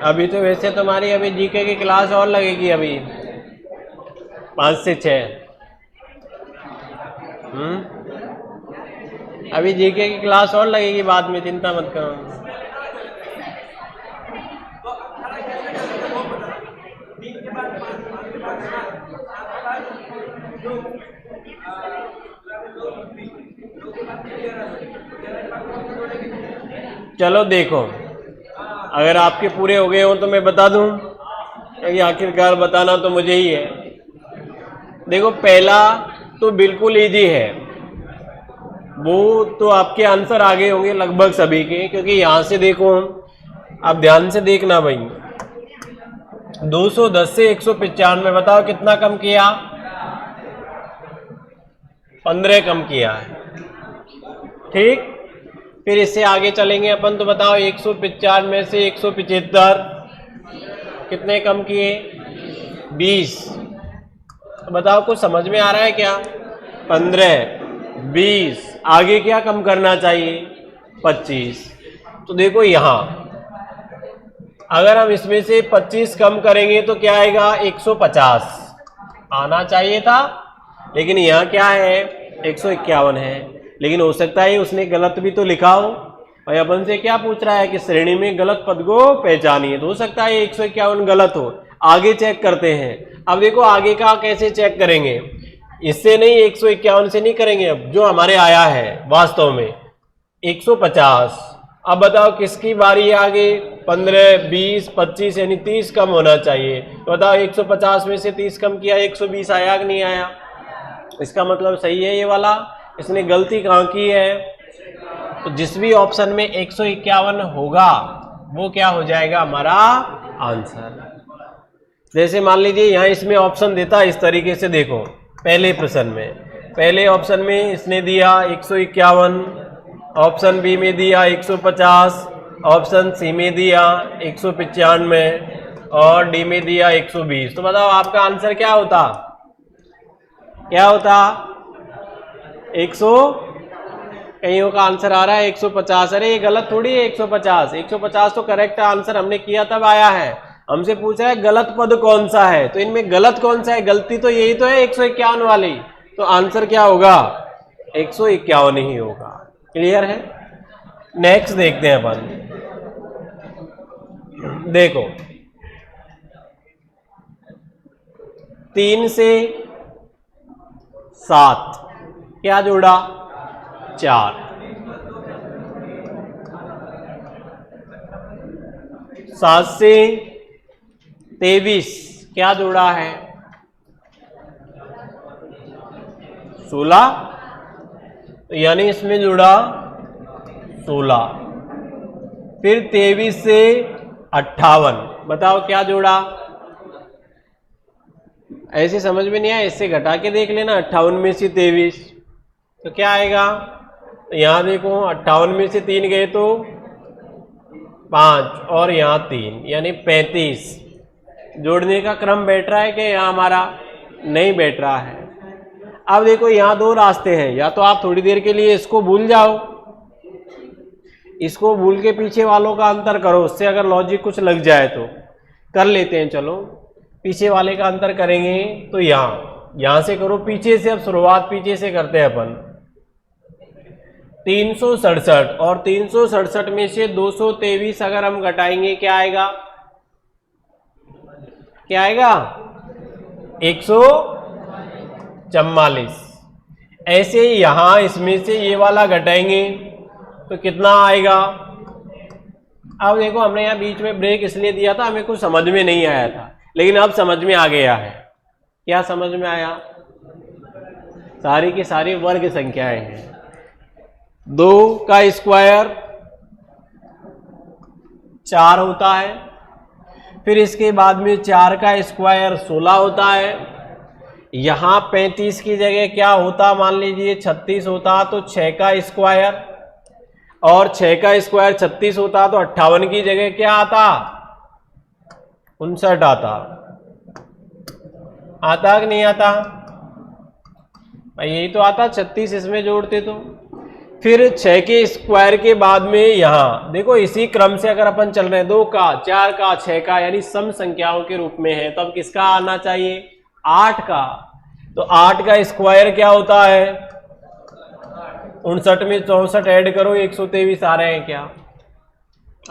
अभी तो वैसे तुम्हारी अभी जीके की क्लास और लगेगी, अभी 5 से 6। अभी जीके की क्लास और लगेगी बाद में, चिंता मत करो। चलो देखो, अगर आपके पूरे हो गए हो तो मैं बता दूं, क्योंकि आखिरकार बताना तो मुझे ही है। देखो, पहला तो बिल्कुल इजी है, वो तो आपके आंसर आगे होंगे लगभग सभी के, क्योंकि यहां से देखो, आप ध्यान से देखना भाई। 210 से 195 बताओ कितना कम किया? 15 कम किया है। ठीक, फिर इससे आगे चलेंगे अपन, तो बताओ 195 से 175 कितने कम किए? 20। तो बताओ कुछ समझ में आ रहा है क्या? 15, 20, आगे क्या कम करना चाहिए? 25। तो देखो यहां अगर हम इसमें से 25 कम करेंगे तो क्या आएगा? 150 आना चाहिए था, लेकिन यहाँ क्या है? 151 है। लेकिन हो सकता है उसने गलत भी तो लिखा हो, और अपन से क्या पूछ रहा है कि श्रेणी में गलत पद को पहचानिए, तो हो सकता है 151 गलत हो। आगे चेक करते हैं। अब देखो आगे का कैसे चेक करेंगे, इससे नहीं, 151 से नहीं करेंगे। अब जो हमारे आया है वास्तव में 150, अब बताओ किसकी बारी आ गई, 15, 20, 25 यानी 30 कम होना चाहिए। तो बताओ 150 में से 30 कम किया, 120 आया कि नहीं आया? इसका मतलब सही है ये वाला। इसने गलती कहाँ की है? तो जिस भी ऑप्शन में 151 होगा वो क्या हो जाएगा हमारा आंसर। जैसे मान लीजिए यहाँ इसमें ऑप्शन देता इस तरीके से, देखो पहले प्रश्न में, पहले ऑप्शन में इसने दिया 151, ऑप्शन बी में दिया 150, ऑप्शन सी में दिया 195 और डी में दिया 120। तो बताओ आपका आंसर क्या होता? क्या होता? 100, कईयों का आंसर आ रहा है 150। अरे ये गलत थोड़ी है 150, 150 तो करेक्ट आंसर हमने किया तब आया है। हमसे पूछा है गलत पद कौन सा है, तो इनमें गलत कौन सा है? गलती तो यही तो है 151 वाली, तो आंसर क्या होगा? 151 ही होगा। क्लियर है? नेक्स्ट देखते हैं अपन। देखो 3 से 7 क्या जोड़ा? 4। 7 से 23 क्या जोड़ा है? 16, तो यानी इसमें जुड़ा 16। फिर 23 से 58 बताओ क्या जोड़ा? ऐसे समझ में नहीं आया, इससे घटा के देख लेना। 58 में से 23 तो क्या आएगा? तो यहां देखो 58 में से 3 गए तो 5 और यहाँ 3 यानी 35। जोड़ने का क्रम बैठ रहा है कि यहाँ हमारा नहीं बैठ रहा है। अब देखो यहाँ 2 रास्ते हैं, या तो आप थोड़ी देर के लिए इसको भूल जाओ, इसको भूल के पीछे वालों का अंतर करो, उससे अगर लॉजिक कुछ लग जाए तो कर लेते हैं। चलो पीछे वाले का अंतर करेंगे तो यहाँ से करो पीछे से। अब शुरुआत पीछे से करते हैं अपन। 367 और 367 में से 223 अगर हम घटाएंगे क्या आएगा? क्या आएगा? 144। ऐसे यहां इसमें से ये वाला घटाएंगे तो कितना आएगा? अब देखो हमने यहाँ बीच में ब्रेक इसलिए दिया था, हमें कुछ समझ में नहीं आया था, लेकिन अब समझ में आ गया है। क्या समझ में आया? सारी की सारी वर्ग संख्याएं हैं। 2 का स्क्वायर 4 होता है, फिर इसके बाद में 4 का स्क्वायर 16 होता है। यहां 35 की जगह क्या होता? मान लीजिए 36 होता तो 6 का स्क्वायर, और 6 का स्क्वायर 36 होता तो 58 की जगह क्या आता? 59 आता। आता कि नहीं आता? यही तो आता, 36 इसमें जोड़ते तो। फिर 6 के स्क्वायर के बाद में यहां देखो इसी क्रम से अगर अपन चल रहे हैं, 2 का 4 का 6 का यानी सम संख्याओं के रूप में है, तो अब किसका आना चाहिए? 8 का। तो 8 का स्क्वायर क्या होता है? 59 में 64 ऐड करो, 123 आ रहे हैं क्या?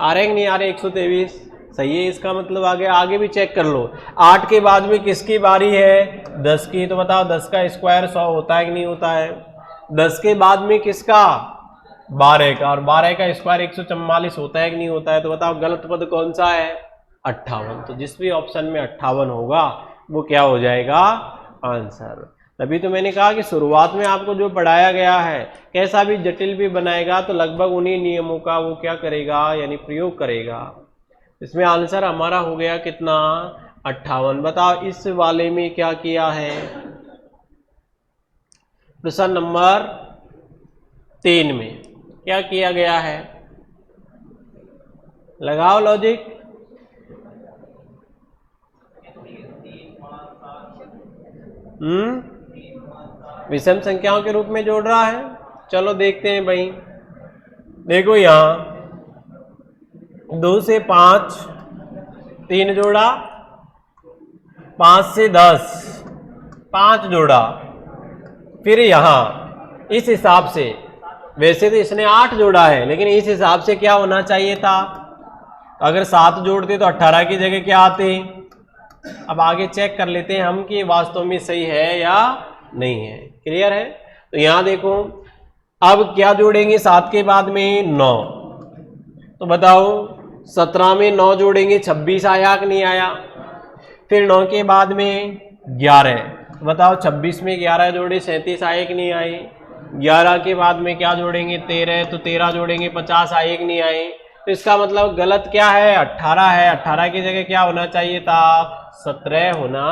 आ रहे हैं नहीं आ रहे? 123 सही है, इसका मतलब आगे भी चेक कर लो। 8 के बाद में किसकी बारी है? 10 की। तो बताओ 10 का स्क्वायर 100 होता है कि नहीं होता है? 10 के बाद में किसका? 12 का। और 12 का स्क्वायर 144 होता है कि नहीं होता है? तो बताओ गलत पद कौन सा है? 58। तो जिस भी ऑप्शन में 58 होगा वो क्या हो जाएगा? आंसर। तभी तो मैंने कहा कि शुरुआत में आपको जो पढ़ाया गया है, कैसा भी जटिल भी बनाएगा तो लगभग उन्हीं नियमों का वो क्या करेगा, यानी प्रयोग करेगा। इसमें आंसर हमारा हो गया कितना? 58। बताओ इस वाले में क्या किया है? प्रश्न नंबर 3 में क्या किया गया है? लगाओ लॉजिक। विषम संख्याओं के रूप में जोड़ रहा है। चलो देखते हैं भाई। देखो यहां 2 से 5 3 जोड़ा, 5 से 10 5 जोड़ा। फिर यहां इस हिसाब से, वैसे तो इसने 8 जोड़ा है, लेकिन इस हिसाब से क्या होना चाहिए था? अगर 7 जोड़ते तो 18 की जगह क्या आते? अब आगे चेक कर लेते हैं हम कि वास्तव में सही है या नहीं है। क्लियर है? तो यहां देखो अब क्या जोड़ेंगे? 7 के बाद में 9, तो बताओ 17 में 9 जोड़ेंगे 26 आया कि नहीं आया। फिर 9 के बाद में 11, बताओ 26 में 11 जोड़े 37 आए कि नहीं आए। 11 के बाद में क्या जोड़ेंगे 13, तो 13 जोड़ेंगे 50 आए कि नहीं आए। तो इसका मतलब गलत क्या है 18 है। 18 की जगह क्या होना चाहिए था 17 होना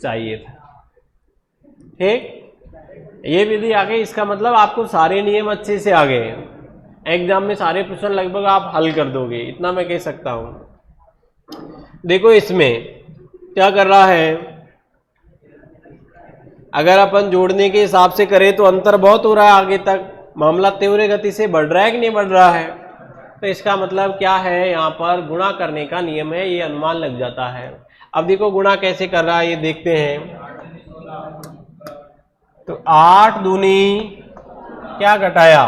चाहिए था। ठीक, ये विधि आ गई। इसका मतलब आपको सारे नियम अच्छे से आ गए, एग्जाम में सारे प्रश्न लगभग आप हल कर दोगे, इतना मैं कह सकता हूं। देखो इसमें क्या कर रहा है, अगर अपन जोड़ने के हिसाब से करें तो अंतर बहुत हो रहा है, आगे तक मामला तीव्र गति से बढ़ रहा है कि नहीं बढ़ रहा है। तो इसका मतलब क्या है, यहाँ पर गुणा करने का नियम है, ये अनुमान लग जाता है। अब देखो गुणा कैसे कर रहा है ये देखते हैं। तो 8 दूनी क्या घटाया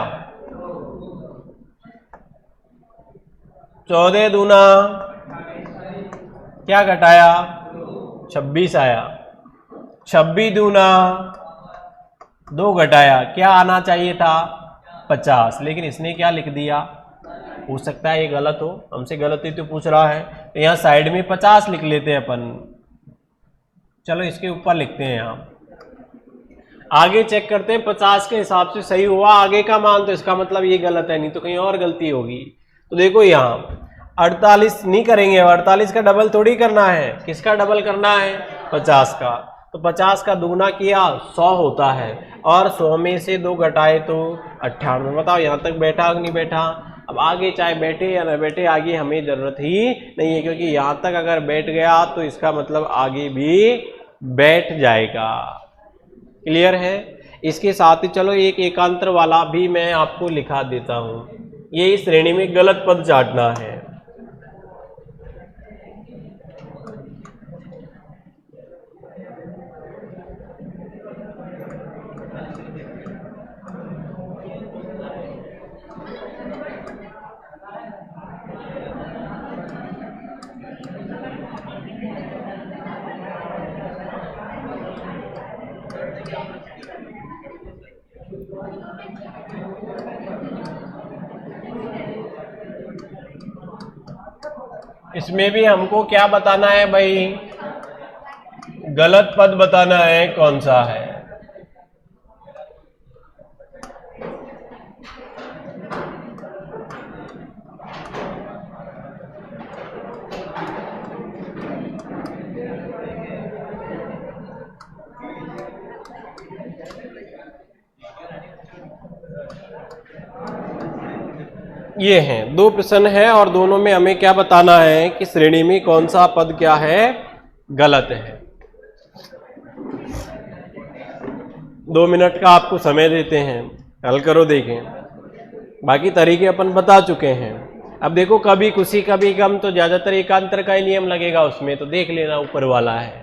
14 दूना क्या घटाया 26 आया। 26 दूना 2 घटाया क्या आना चाहिए था 50, लेकिन इसने क्या लिख दिया। हो सकता है ये गलत हो, हमसे गलती तो पूछ रहा है, तो यहाँ साइड में 50 लिख लेते हैं अपन। चलो इसके ऊपर लिखते हैं, यहाँ आगे चेक करते हैं 50 के हिसाब से सही हुआ आगे का मान, तो इसका मतलब ये गलत है, नहीं तो कहीं और गलती होगी। तो देखो यहाँ 48 नहीं करेंगे, 48 का डबल थोड़ी करना है, किसका डबल करना है 50 का। तो 50 का दुगना किया 100 होता है, और 100 में से 2 घटाए तो 98। बताओ यहाँ तक बैठा कि नहीं बैठा। अब आगे चाहे बैठे या न बैठे, आगे हमें जरूरत ही नहीं है, क्योंकि यहाँ तक अगर बैठ गया तो इसका मतलब आगे भी बैठ जाएगा। क्लियर है। इसके साथ ही चलो एक एकांतर वाला भी मैं आपको लिखा देता हूं, ये इस श्रेणी में गलत पद चाटना है। इसमें भी हमको क्या बताना है भाई, गलत पद बताना है कौन सा है। ये हैं 2 प्रश्न है, और दोनों में हमें क्या बताना है कि श्रेणी में कौन सा पद क्या है गलत है। 2 मिनट का आपको समय देते हैं, हल करो देखें। बाकी तरीके अपन बता चुके हैं। अब देखो कभी खुशी कभी गम, तो ज्यादातर एकांतर का ही नियम लगेगा उसमें, तो देख लेना ऊपर वाला है।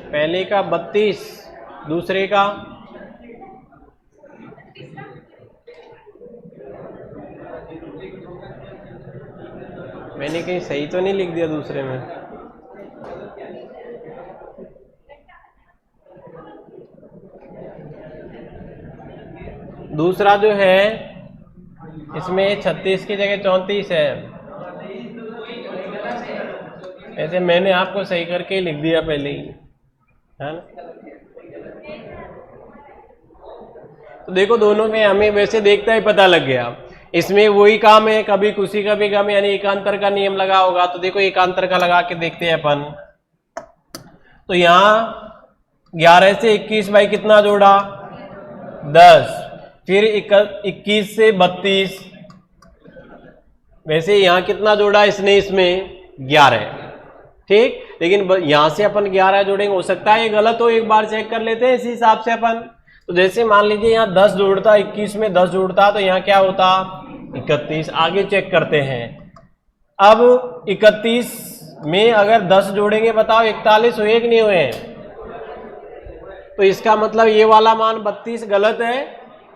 पहले का 32, दूसरे का मैंने कहीं सही तो नहीं लिख दिया दूसरे में। दूसरा जो है इसमें 36 की जगह 34 है। ऐसे मैंने आपको सही करके लिख दिया पहले ही, है ना। तो देखो दोनों में हमें वैसे देखता ही पता लग गया। इसमें वही काम है, कभी खुशी कभी गम, यानी एकांतर का नियम लगा होगा। तो देखो एकांतर का लगा के देखते हैं अपन। तो यहाँ 11 से 21 भाई कितना जोड़ा 10, फिर 21 से 32, वैसे यहाँ कितना जोड़ा इसने इसमें 11, ठीक। लेकिन यहां से अपन 11 जोड़ेंगे, हो सकता है ये गलत हो, एक बार चेक कर लेते हैं इसी हिसाब से अपन। तो जैसे मान लीजिए यहाँ 10 जोड़ता, 21 में 10 जोड़ता, तो यहाँ क्या होता 31। आगे चेक करते हैं। अब 31 में अगर 10 जोड़ेंगे, बताओ 41 हुए कि नहीं हुए, तो इसका मतलब ये वाला मान 32 गलत है,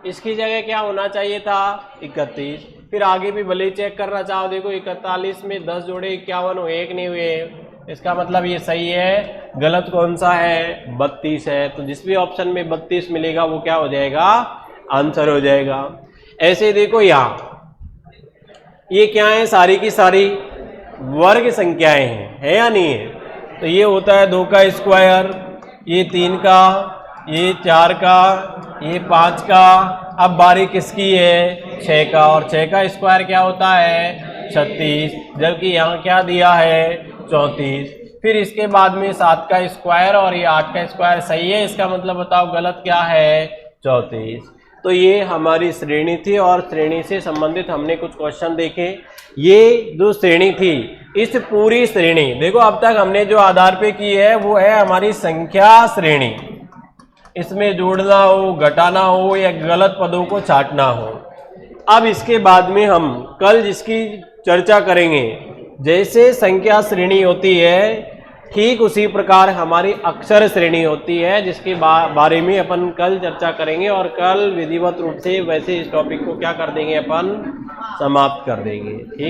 इसकी जगह क्या होना चाहिए था 31। फिर आगे भी भले ही चेक करना चाहो, देखो 41 में 10 जोड़े 51 हुए, एक नहीं हुए, इसका मतलब ये सही है। गलत कौन सा है 32 है, तो जिस भी ऑप्शन में 32 मिलेगा वो क्या हो जाएगा आंसर हो जाएगा। ऐसे देखो यहाँ ये क्या है, सारी की सारी वर्ग संख्याएं हैं, है या नहीं है। तो ये होता है 2 का स्क्वायर, ये 3 का, ये 4 का, ये 5 का। अब बारी किसकी है 6 का, और 6 का स्क्वायर क्या होता है 36, जबकि यहाँ क्या दिया है 34। फिर इसके बाद में 7 का स्क्वायर और ये 8 का स्क्वायर सही है, इसका मतलब बताओ गलत क्या है 34। तो ये हमारी श्रेणी थी और श्रेणी से संबंधित हमने कुछ क्वेश्चन देखे। ये जो श्रेणी थी, इस पूरी श्रेणी देखो अब तक हमने जो आधार पे की है वो है हमारी संख्या श्रेणी। इसमें जोड़ना हो, घटाना हो या गलत पदों को छांटना हो। अब इसके बाद में हम कल जिसकी चर्चा करेंगे, जैसे संख्या श्रेणी होती है ठीक उसी प्रकार हमारी अक्षर श्रेणी होती है, जिसके बारे में अपन कल चर्चा करेंगे। और कल विधिवत रूप से वैसे इस टॉपिक को क्या कर देंगे अपन समाप्त कर देंगे। ठीक।